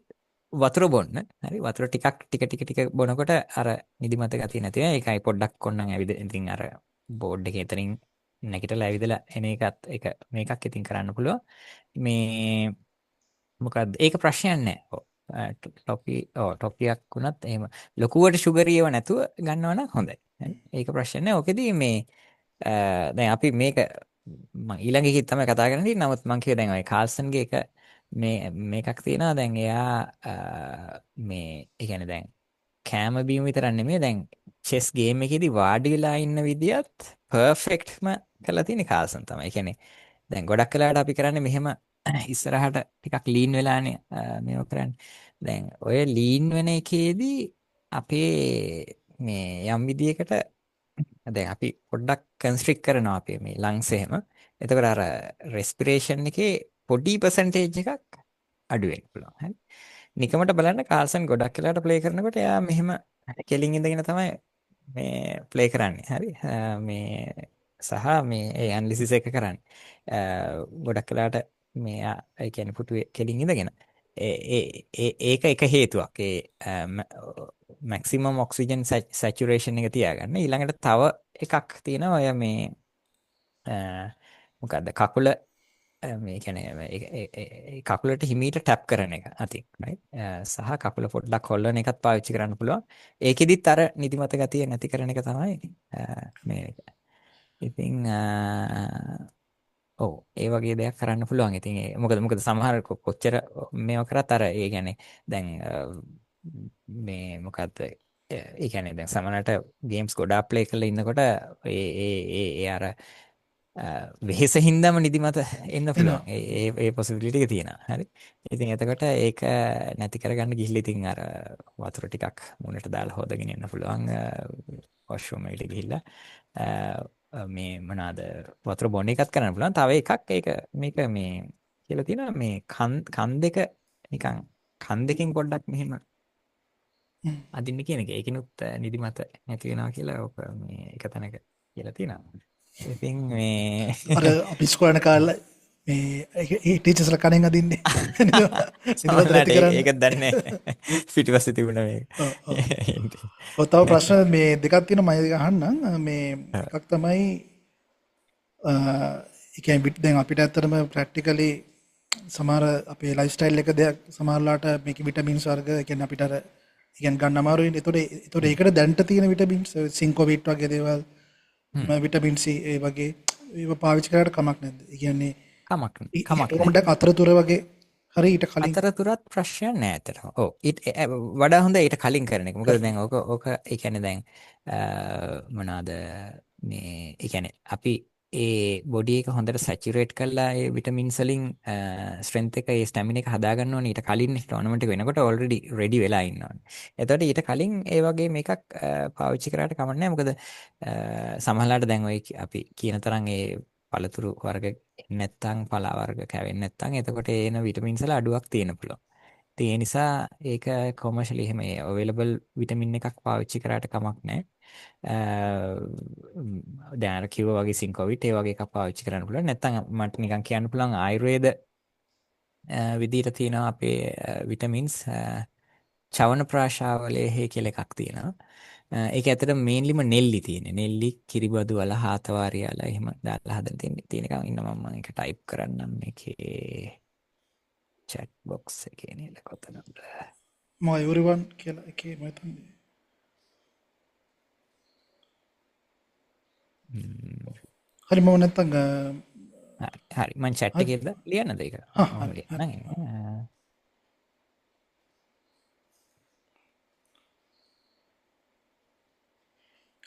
වතුර බොන්න. හරි වතුර ටික බොනකොට අර නිදිමත ගතිය නැති වෙන. ඒකයි පොඩ්ඩක් ඔන්නම් ඇවිද. ඉතින් අර බෝඩ් එකේ එතනින් නැගිටලා ඇවිදලා එන එකත් එක මේකක් ඉතින් කරන්න පුළුවන්. මේ මොකක්ද ඒක ප්‍රශ්නයක් නෑ. ඔව්. ටොපියක් වුණත් එහෙම ලොකුවට සුගර් ඒව නැතුව ගන්නවා නම් හොඳයි. හරි. ඒක ප්‍රශ්න නෑ. ඔකෙදී මේ දැන් අපි මේක මම ඊළඟ එකේ තමයි කතා කරන්න තියෙන්නේ. නමුත් මම කිව්වා දැන් ඔය කාල්සන්ගේ එක මේකක් තියෙනවා. දැන් එයා මේ ඒ කියන්නේ දැන් කෑම බීම විතරක් නෙමෙයි දැන් චෙස් ගේම් එකේදී වාඩි වෙලා ඉන්න විදියත් පර්ෆෙක්ට්ම කරලා තියෙන්නේ කාල්සන් තමයි. ඒ කියන්නේ දැන් ගොඩක් වෙලාවට අපි කරන්නේ මෙහෙම ඉස්සරහට ටිකක් ලීන් වෙලානේ මේව කරන්නේ. දැන් ඔය ලීන් වෙන එකේදී අපේ මේ යම් විදියකට දැන් අපි පොඩ්ඩක් කන්ස්ට්‍රික්ට් කරනවා අපේ මේ ලංස් එහෙම. එතකොට අර රෙස්පිරේෂන් එකේ පොඩි පර්සන්ටේජ් එකක් අඩු වෙන්න පුළුවන්. හරි. නිකමට බලන්න කාල්සන් ගොඩක් වෙලාවට ප්ලේ කරනකොට එයා මෙහෙම කෙලින් ඉඳගෙන තමයි මේ ප්ලේ කරන්නේ. හරි. මේ සහ මේ ඒ ඇනලිසිස් එක කරන්නේ. ගොඩක් වෙලාවට මේ ඒ කියන්නේ පුටුවේ කෙලින් ඉඳගෙන ඒක එක හේතුවක්. ඒ මැක්සිමම් ඔක්සිජන් සැචුරේෂන් එක තියාගන්න. ඊළඟට තව එකක් තියෙනවා ඔය මේ මොකද්ද කකුල මේ කියන්නේ කකුලට හිමීට ටැප් කරන එක අතින් right සහ කකුල පොඩ්ඩක් හොල්ලන එකත් පාවිච්චි කරන්න පුළුවන්. ඒකෙදිත් අර නිදිමත ගතිය නැති කරන එක තමයි මේ ඉතින් ඔව් ඒ වගේ දෙයක් කරන්න පුළුවන්. ඉතින් මොකද සමහර කොච්චර මේව කරත් අර ඒ කියන්නේ දැන් මේ මොකද්ද ඒ කියන්නේ දැන් සමහරට ගේම්ස් ගොඩාක් ප්ලේ කරලා ඉන්නකොට ඒ අර වෙහෙස හින්දාම නිදිමත එන්න පුළුවන්. ඒ පොසිබිලිටි එක තියෙනවා. හරි. ඉතින් එතකොට ඒක නැති කරගන්න ගිහිල්ලා ඉතින් අර වතුර ටිකක් මුණට දාලා හොදගෙන ඉන්න පුළුවන්. වොෂ්රූම් එකට ගිහිල්ලා මේ මොනවාද වතුර බොන්න එකත් කරන්න පුළුවන්. තව එකක් ඒක මේක මේ කියලා තියෙනවා මේ කන් දෙක නිකන් කන් දෙකෙන් පොඩ්ඩක් මෙහෙම අදින්න කියන එක. ඒකිනුත් නිදිමත නැති වෙනවා කියලා ඔක මේ එක තැනක කියලා තියෙනවා. ඉතින් මේ අර අපි ස්කෝලන කාලේ මේ ඒ ටීචර්ස්ලා කණෙන් අදින්නේ නිදිමත නැති කරන්න. ඒක දන්නේ පිටිපස්සේ තිබුණා මේක. ඔව් තව ප්‍රශ්න මේ දෙකක් තියෙනවා මම ඒක අහන්නම්. මේ එකක් තමයි ඒ කියන්නේ දැන් අපිට ඇත්තටම ප්‍රැක්ටිකලි සමහර අපේ ලයිෆ් ස්ටයිල් එක දෙයක් සමහරලාට මේක විටමින්ස් වර්ග ඒ කියන්නේ අපිට අර ඒ කියන්නේ ගන්න අමාරුයි. ඒතකොට ඒකට දැනට තියෙන විටමින්ස් සින්කෝවිට් වගේ දේවල් විටමින් C ඒ වගේ ඒව පාවිච්චි කරාට කමක් නැද්ද? ඒ කියන්නේ කමක් නැහැ. ටොමටක් අතරතුර වගේ හරි ඊට කලින් අතරතුරත් ප්‍රශ්නයක් නෑ ඇත්තටම. ඔව් වඩා හොඳ ඊට කලින් කරන එක. මොකද දැන් ඕක ඒ කියන්නේ දැන් මොනවාද මේ ඒ කියන්නේ අපි ඒ බොඩි එක හොඳට සැචුරේට් කරලා ඒ විටමින්ස් වලින් ස්ට්‍රෙන්ත් එක ඒ ස්ටැමිනා එක හදා ගන්න ඕනේ ඊට කලින් ටෝර්නමන්ට් එක වෙනකොට ඔල්රෙඩි රෙඩි වෙලා ඉන්න ඕනේ. එතකොට ඊට කලින් ඒ වගේ මේකක් පාවිච්චි කරාට කමක් නැහැ. මොකද සමහරවිට දැන් ඔය අපි කියන තරම් ඒ පළතුරු වර්ග නැත්තම් පලා වර්ග කැවෙන්නේ නැත්තම් එතකොට එන විටමින්ස් වල අඩුවක් තියෙන පුළුවන්. ඉතින් ඒ නිසා ඒක කොමර්ෂලි එහෙම අවైలබල් විටමින් එකක් පාවිච්චි කරාට කමක් නැහැ. දැන් අර කිව්වා වගේ සින්කෝවිට් ඒ වගේ එකක් පාවිච්චි කරන්න පුළුවන්. නැත්තම් මට නිකන් කියන්න පුළුවන් ආයුර්වේද විදිහට තියෙනවා අපේ විටමින්ස් චවන ප්‍රාශාවලේ කියලා එකක් තියෙනවා. ඒක ඇත්තට මේන්ලිම නෙල්ලි තියෙන්නේ. නෙල්ලි කිරිබදු වල හාතවාරිය වල එහෙම දාලා හදලා තියෙන එකක් ඉන්න මම ඒක ටයිප් කරන්නම් මේකේ chat box එකේ නේද කොතනද මම everyone කියලා එකේ මම හිතන්නේ හරි මම නැත්තම් හරි මම chat එකේද ලියන්නද ඒක මම ලියන්නම්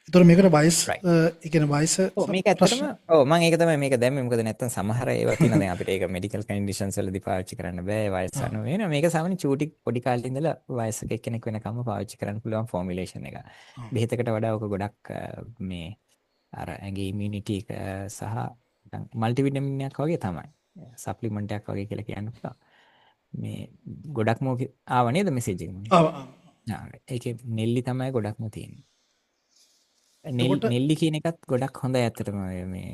ඒතර මේකට වයස ඒ කියන්නේ වයස මේක ඇත්තටම ඔව් මම ඒක තමයි මේක දැම්මේ මොකද නැත්තම් සමහර ඒවා තියෙනවා දැන් අපිට ඒක මෙඩිකල් කන්ඩිෂන්ස් වලදී පාවිච්චි කරන්න බෑ වයස අනුව වෙන මේක සාමාන්‍ය චූටි පොඩි කාලේ ඉඳලා වයසක එක්කෙනෙක් වෙනකම්ම පාවිච්චි කරන්න පුළුවන් ෆෝමියුලේෂන් එක. බෙහෙතකට වඩා ඔක ගොඩක් මේ අර ඇඟේ ඉමුනිටි එක සහ මල්ටි විටමින් එකක් වගේ තමයි. සප්ලිමන්ට් එකක් වගේ කියලා කියන්න පුළුවන්. මේ ගොඩක්ම ආව නේද මෙසේජ් එක? ආවා. ඒකේ නෙල්ලි තමයි ගොඩක්ම තියෙන්නේ. එතකොට නෙල්ලි කියන එකත් ගොඩක් හොඳයි ඇත්තටම මේ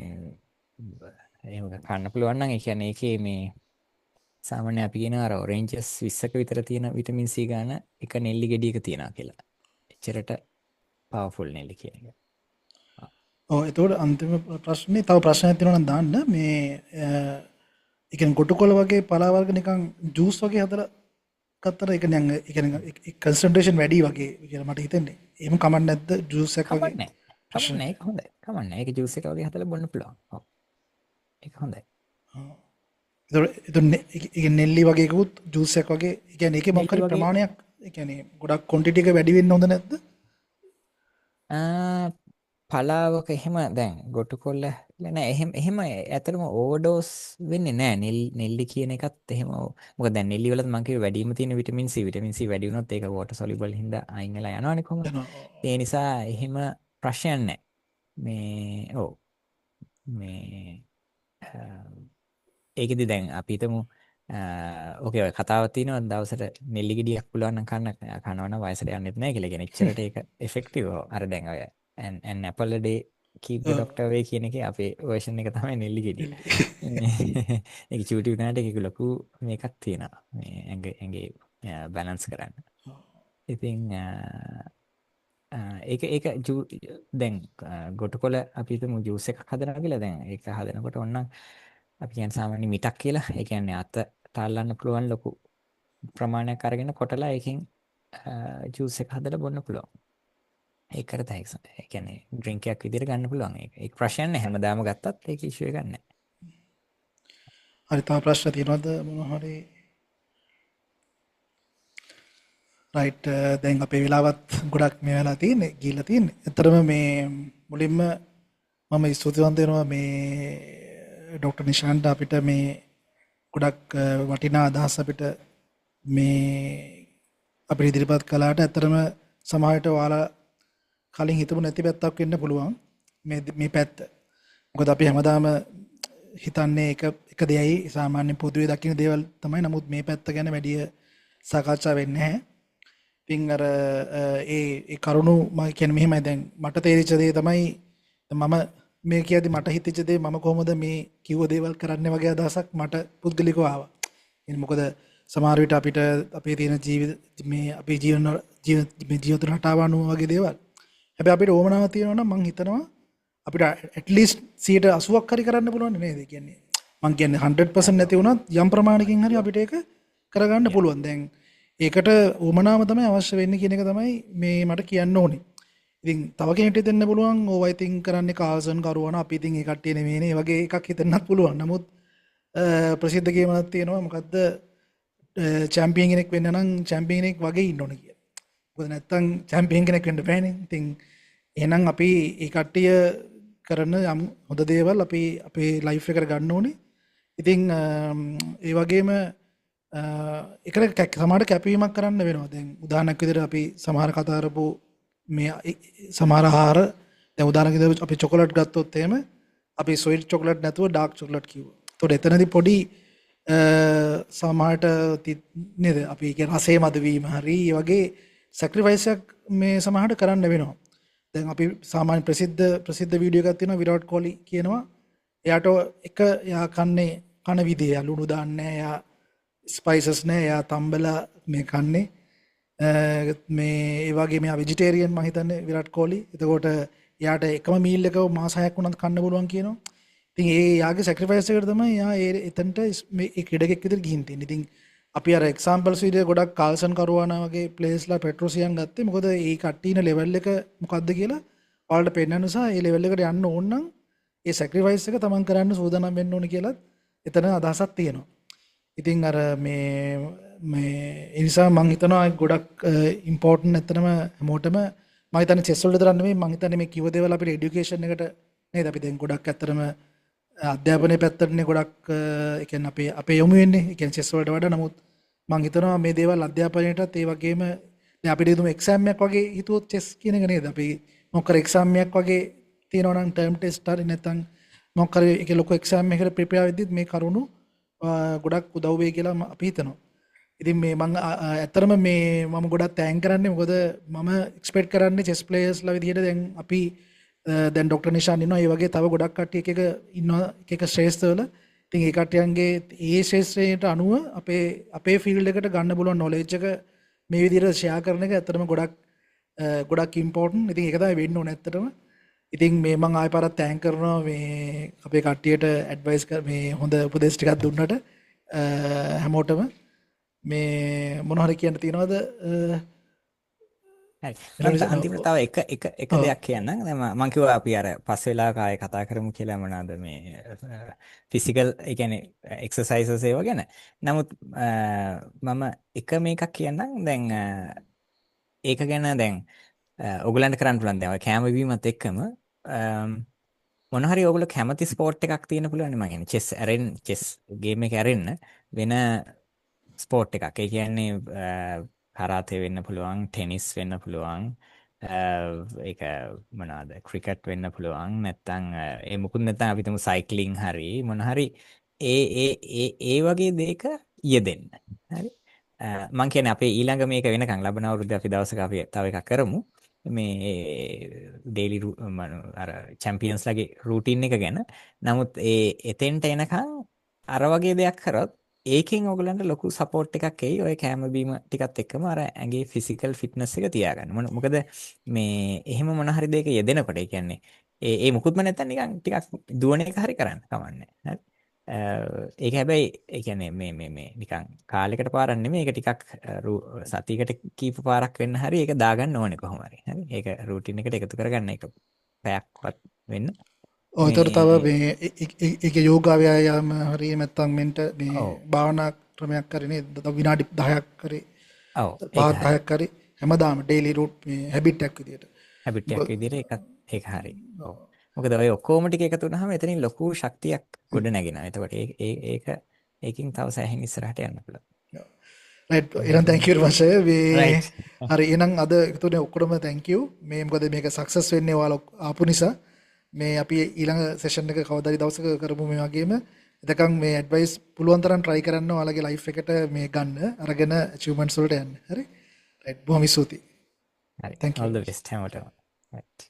එහෙම කන්න පුළුවන් නම් ඒ කියන්නේ ඒකේ මේ සාමාන්‍ය අපි කියන අර ඔරෙන්ජස් 20ක විතර තියෙන විටමින් C ගන්න එක නෙල්ලි ගෙඩියක තියනවා කියලා. එච්චරට පවර්ෆුල් නෙල්ලි කියන එක. ඔව් එතකොට අන්තිම ප්‍රශ්නේ තව ප්‍රශ්නයක් තියෙනවා නම් දාන්න මේ ඒ කියන්නේ කොටුකොළ වගේ පලා වර්ග නිකන් ජූස් වගේ හදලා ගත්තට ඒක නිකන් ඒ කියන්නේ කන්සන්ට්‍රේෂන් වැඩි වගේ කියලා මට හිතෙන්නේ. එහෙම කමක් නැද්ද ජූස් එකක් වගේ කමන්නේ. කමන්නේ ඒක හොඳයි. කමන්නේ. ඒක ජූස් එක වගේ හදලා බොන්න පුළුවන්. ඔව්. ඒක හොඳයි. එතකොට නෙල්ලි වගේ එකකුත් ජූස් එකක් වගේ ඒ කියන්නේ ඒකේ මොකක් නෙල්ලි හරි වගේ ප්‍රමාණයක් ඒ කියන්නේ ගොඩක් ක්වොන්ටිටි එක වැඩි වෙන්න හොඳ නැද්ද? පලාවක එහෙම දැන් ගොටු කොල්ල නෑ එහෙම ඇත්තටම ඕවර්ඩෝස් වෙන්නේ නෑ නෙල්ලි කියන එකත් එහෙම මොකද දැන් නෙල්ලි වලත් මම කිව්වේ වැඩිම තියෙන විටමින් C වැඩි වුණොත් ඒක වෝටර් සොලිබල් හින්දා අයින් වෙලා යනවනේ කොහොමද ඒ නිසා එහෙම ප්‍රශ්නයක් නෑ මේ ඔව් මේ ඒකෙදි දැන් අපි හිතමු ඕකේ ඔය කතාවක් තියෙනවා දවසට නෙල්ලි ගෙඩියක් පුළුවන් නම් කනවා නම් වයසට යන්නෙත් නැහැ කියලා කියන එච්චරට ඒක ඉෆෙක්ටිව් අර දැන් ඔය an apple a day keep the doctor away කියන එකේ අපේ version එක තමයි නෙල්ලි ගෙඩිය. ඒක චූටි උනාට ඒක ලොකු මේකක් තියෙනවා. මේ ඇඟේ බැලන්ස් කරන්න. ඉතින් ඒක දැන් ගොටකොළ අපි හිතමු ජූස් එකක් හදනවා කියලා දැන් ඒක හදනකොට ඕනනම් අපි කියන්නේ සාමාන්‍ය මිටක් කියලා. ඒ කියන්නේ අත තාලන්න පුළුවන් ලොකු ප්‍රමාණයක් අරගෙන කොටලා ඒකෙන් ජූස් එක හදලා බොන්න පුළුවන්. ඒක කරත හැකි. ඒ කියන්නේ ඩ්‍රින්ක් එකක් විදිහට ගන්න පුළුවන්. ඒක ප්‍රශ්නයක් නැහැ. හැමදාම ගත්තත් ඒක ඉෂුව එකක් නැහැ. හරි තව ප්‍රශ්න තියෙනවද මොනවා හරි? රයිට් දැන් අපේ වෙලාවත් ගොඩක් මේ වෙලා තියෙන්නේ ගිහිල්ලා තියෙන්නේ. ඇත්තටම මේ මුලින්ම මම ස්තුතිවන්ත වෙනවා මේ ඩොක්ටර් නිශාන්ත අපිට මේ ගොඩක් වටිනා අදහස් අපිට මේ අපිට ඉදිරිපත් කළාට ඇත්තටම සමාජයට ඔයාලා කලින් හිතපු නැති පැත්තක් වෙන්න පුළුවන් මේ පැත්ත. මොකද අපි හැමදාම හිතන්නේ එක දෙයයි සාමාන්‍ය පොදුවේ දකින්න දේවල් තමයි. නමුත් මේ පැත්ත ගැන වැඩි සාකච්ඡා වෙන්නේ නැහැ. ඉතින් අර ඒ කරුණු මම කියන්නේ මෙහෙමයි දැන් මට තේරිච්ච දේ තමයි මම මේ කියද්දි මට හිතෙච්ච දේ මම කොහොමද මේ කිව්ව දේවල් කරන්නේ වගේ අදහසක් මට පුද්ගලිකව ආවා. එන්නේ මොකද සමහර විට අපිට අපේ තියෙන ජීවිත මේ අපේ ජීවිත රටාව අනුව වගේ දේවල්. හැබැයි අපිට ඕමනාවක් තියෙනවා නම් මම හිතනවා අපිට at least 80ක් හරි කරන්න පුළුවන් නේද? කියන්නේ මම කියන්නේ 100% නැති වුණත් යම් ප්‍රමාණයකින් හරි අපිට ඒක කරගන්න පුළුවන්. දැන් ඒකට ඕමනාව තමයි අවශ්‍ය වෙන්නේ කියන එක තමයි මේ මට කියන්න ඕනේ. ඉතින් තව කෙනෙක්ට දෙන්න පුළුවන් ඕවා ඉතින් කරන්නේ කාල්සන් කරුවන අපි ඉතින් ඒ කට්ටිය නෙමෙයිනේ වගේ එකක් හිතන්නත් පුළුවන්. නමුත් ප්‍රසිද්ධ ගේමක් තියෙනවා මොකද්ද චැම්පියන් කෙනෙක් වෙන්න නම් චැම්පියන් කෙනෙක් වගේ ඉන්න ඕනේ කියලා. මොකද නැත්තම් චැම්පියන් කෙනෙක් වෙන්න බෑනේ. ඉතින් එහෙනම් අපි ඒ කට්ටිය කරන යම් හොඳ දේවල් අපි අපේ ලයිෆ් එකට ගන්න ඕනේ. ඉතින් ඒ වගේම ඒකට සමහර කැපවීමක් කරන්න වෙනවා. දැන් උදාහරණයක් විදිහට අපි සමහර කතා කරපු මේ සමහර ආහාර දැන් උදාහරණයක් විදිහට අපි චොකලට් ගත්තොත් එහෙම අපි සොයිට් චොකලට් නැතුව ඩාර්ක් චොකලට් කිව්වා. ඒතකොට එතනදී පොඩි සමහරට නේද අපි කියන රසය මද වීම හරි ඒ වගේ සැක්‍රිෆයිස් එකක් මේ සමහරට කරන්න වෙනවා. දැන් අපි සාමාන්‍ය ප්‍රසිද්ධ වීඩියෝ එකක් තියෙනවා විරාට් කොහ්ලි කියනවා එයාට එයා කන්නේ කන විදිය ලුණු දාන්නේ නැහැ එයා ස්පයිසස් නැහැ එයා තම්බලා මේ කන්නේ මේ ඒ වගේ මෙයා වෙජිටේරියන් මම හිතන්නේ විරාට් කොහ්ලි. එතකොට එයාට එකම මීල් එක මාස 6ක් වුණත් කන්න පුළුවන් කියනවා. ඉතින් ඒ යාගේ සැක්‍රිෆයිස් එකට තමයි එයා එතනට මේ ක්‍රීඩකෙක් විදිහට ගිහින් තියෙන්නේ. ඉතින් අපි අර එක්සැම්පල්ස් විදිහට ගොඩක් කාල්සන් කරුවානා වගේ ප්ලේයර්ස්ලා පෙට්‍රෝසියන් ගත්තේ මොකද ඒ කට්ටියන ලෙවල් එක මොකද්ද කියලා ඔයාලට පෙන්නන නිසා ඒ ලෙවල් එකට යන්න ඕන නම් ඒ සැක්‍රිෆයිස් එක තමන් කරන්න සූදානම් වෙන්න ඕනේ කියලා එතන අදහසක් තියෙනවා. ඉතින් අර මේ ඒ නිසා මම හිතනවා ගොඩක් ඉම්පෝටන්ට් ඇත්තටම හැමෝටම මම හිතන්නේ චෙස් වලට තරම් නෙමෙයි මම හිතන්නේ මේ කිව්ව දේවල් අපිට এডুকেෂන් එකට නේද අපි දැන් ගොඩක් ඇත්තටම අධ්‍යාපනයේ පැත්තටනේ ගොඩක් ඒ කියන්නේ අපේ යොමු වෙන්නේ. ඒ කියන්නේ චෙස් වලට වඩා නමුත් මම හිතනවා මේ දේවල් අධ්‍යාපනයටත් ඒ වගේම දැන් අපිට හිතමු එක්සෑම් එකක් වගේ හිතුවොත් චෙස් කියන එක නේද? අපි මොකක් හරි එක්සෑම් එකක් වගේ තියෙනවා නම් ටර්ම් ටෙස්ට් හරි නැත්නම් මොකක් හරි ඒක ලොකු එක්සෑම් එකකට ප්‍රිපෙයාර් වෙද්දිත් මේ කරුණු ගොඩක් උදව් වෙයි කියලා අපි හිතනවා. ඉතින් මේ මම ඇත්තටම මේ මම ගොඩක් තෑන්ක් කරන්නේ මොකද මම එක්ස්පෙක්ට් කරන්නේ චෙස් ප්ලේයර්ස්ලා විදිහට දැන් අපි දැන් ඩොක්ටර් නිෂාන් ඉන්නවා ඒ වගේ තව ගොඩක් කට්ටිය එක ඉන්නවා එක ශ්‍රේෂ්ඨවල. ඉතින් ඒ කට්ටියන්ගේ ඒ ශ්‍රේෂ්ඨයට අනුව අපේ ෆීල්ඩ් එකට ගන්න පුළුවන් නොලෙජ් එක මේ විදිහට ෂෙයා කරන එක ඇත්තටම ගොඩක් ඉම්පෝර්ටන්ට්. ඉතින් ඒක තමයි වෙන්න ඕනේ ඇත්තටම. ඉතින් මේ මම ආයෙ පාරක් තෑන්ක් කරනවා මේ අපේ කට්ටියට ඇඩ්වයිස් මේ හොඳ උපදෙස් ටිකක් දුන්නට හැමෝටම මේ මොන හරි කියන්න තියනවද? හරි. රන්ට අන්තිමට තව එක දෙයක් කියන්න. දැන් මම කිව්වා අපි අර පස්සේ වෙලාවක ආයේ කතා කරමු කියලා මොනවාද මේ ෆිසිකල් ඒ කියන්නේ එක්සර්සයිසස් ඒවා ගැන. නමුත් මම එක මේකක් කියන්නම්. දැන් ඒක ගැන දැන් ඔයගලන්ට කරන්න පුළුවන් දැන් ඔය කැම වීමත් එක්කම මොන හරි ඔයගොල්ලෝ කැමති ස්පෝර්ට් එකක් තියෙන පුළුවන් නේ. මම කියන්නේ චෙස් ගේම් එක ඇරෙන්න වෙන ස්පෝර්ට් එකක්. ඒ කියන්නේ කරාතේ වෙන්න පුළුවන්, ටෙනිස් වෙන්න පුළුවන්, ඒක මොනවාද ක්‍රිකට් වෙන්න පුළුවන්, නැත්නම් ඒ මුකුත් නැත්නම් අපි තුමු සයික්ලින් හරි මොන හරි ඒ වගේ දෙයක යෙදෙන්න. හරි. මම කියන්නේ අපේ ඊළඟ මේක වෙනකන් ලබන අවුරුද්දේ අපි දවසක අපි තව එකක් කරමු. මේ ඩේලි අර චැම්පියන්ස්ලාගේ රූටින් එක ගැන. නමුත් එතෙන්ට එනකන් අර වගේ දෙයක් කරොත් ඒකෙන් ඔයගලන්ට ලොකු සපෝට් එකක් එයි ඔය කැම බීම ටිකත් එක්කම අර ඇඟේ ෆිසිකල් ෆිට්නස් එක තියාගන්න. මොකද මේ එහෙම මොන හරි දෙයක යෙදෙනකොට ඒ කියන්නේ ඒ මුකුත්ම නැත්තම් නිකන් ටිකක් දුවන එක හරි කරන්න කමන්නේ. හරි. ඒක හැබැයි ඒ කියන්නේ මේ නිකන් කාලයකට පාරක් නෙමෙයි ඒක ටිකක් සතියකට කීප පාරක් වෙන්න හරි ඒක දාගන්න ඕනේ කොහොම හරි. හරි. ඒක රූටින් එකට එකතු කරගන්න ඒක පැයක්වත් වෙන්න. ඔතර තව මේ ඒක යෝගා ව්‍යායාම හරි නැත්නම් මෙන්ට මේ භාවනා ක්‍රමයක් කරේ විනාඩි 10ක් කරේ. ඔව්. 5-10ක් කරේ හැමදාම ඩේලි රූට් මේ හැබිට් එකක් විදියට. හැබිට් එකක් විදියට ඒක හරි. ඔව්. මොකද ඔය ඔක්කොම ටික එකතු වුණාම එතනින් ලොකු ශක්තියක් ගොඩ නැගෙනවා. එතකොට ඒකකින් තව සෑහෙන ඉස්සරහට යන්න පුළුවන්. right එහෙනම් thank you very much හරි එහෙනම් අද එකතුනේ ඔක්කොම thank you මේ මොකද මේක සක්සස් වෙන්නේ ඔයාලා ආපු නිසා මේ අපි ඊළඟ සෙෂන් එක කවදාරි දවසක කරමු මේ වගේම එතකන් මේ ඇඩ්වයිස් පුළුවන් තරම් try කරන්න ඔයාලගේ ලයිෆ් එකට මේ ගන්න අරගෙන achievements වලට යන්න හරි right බොහොම ස්තුතියි හරි thank you all the best හැමෝටම right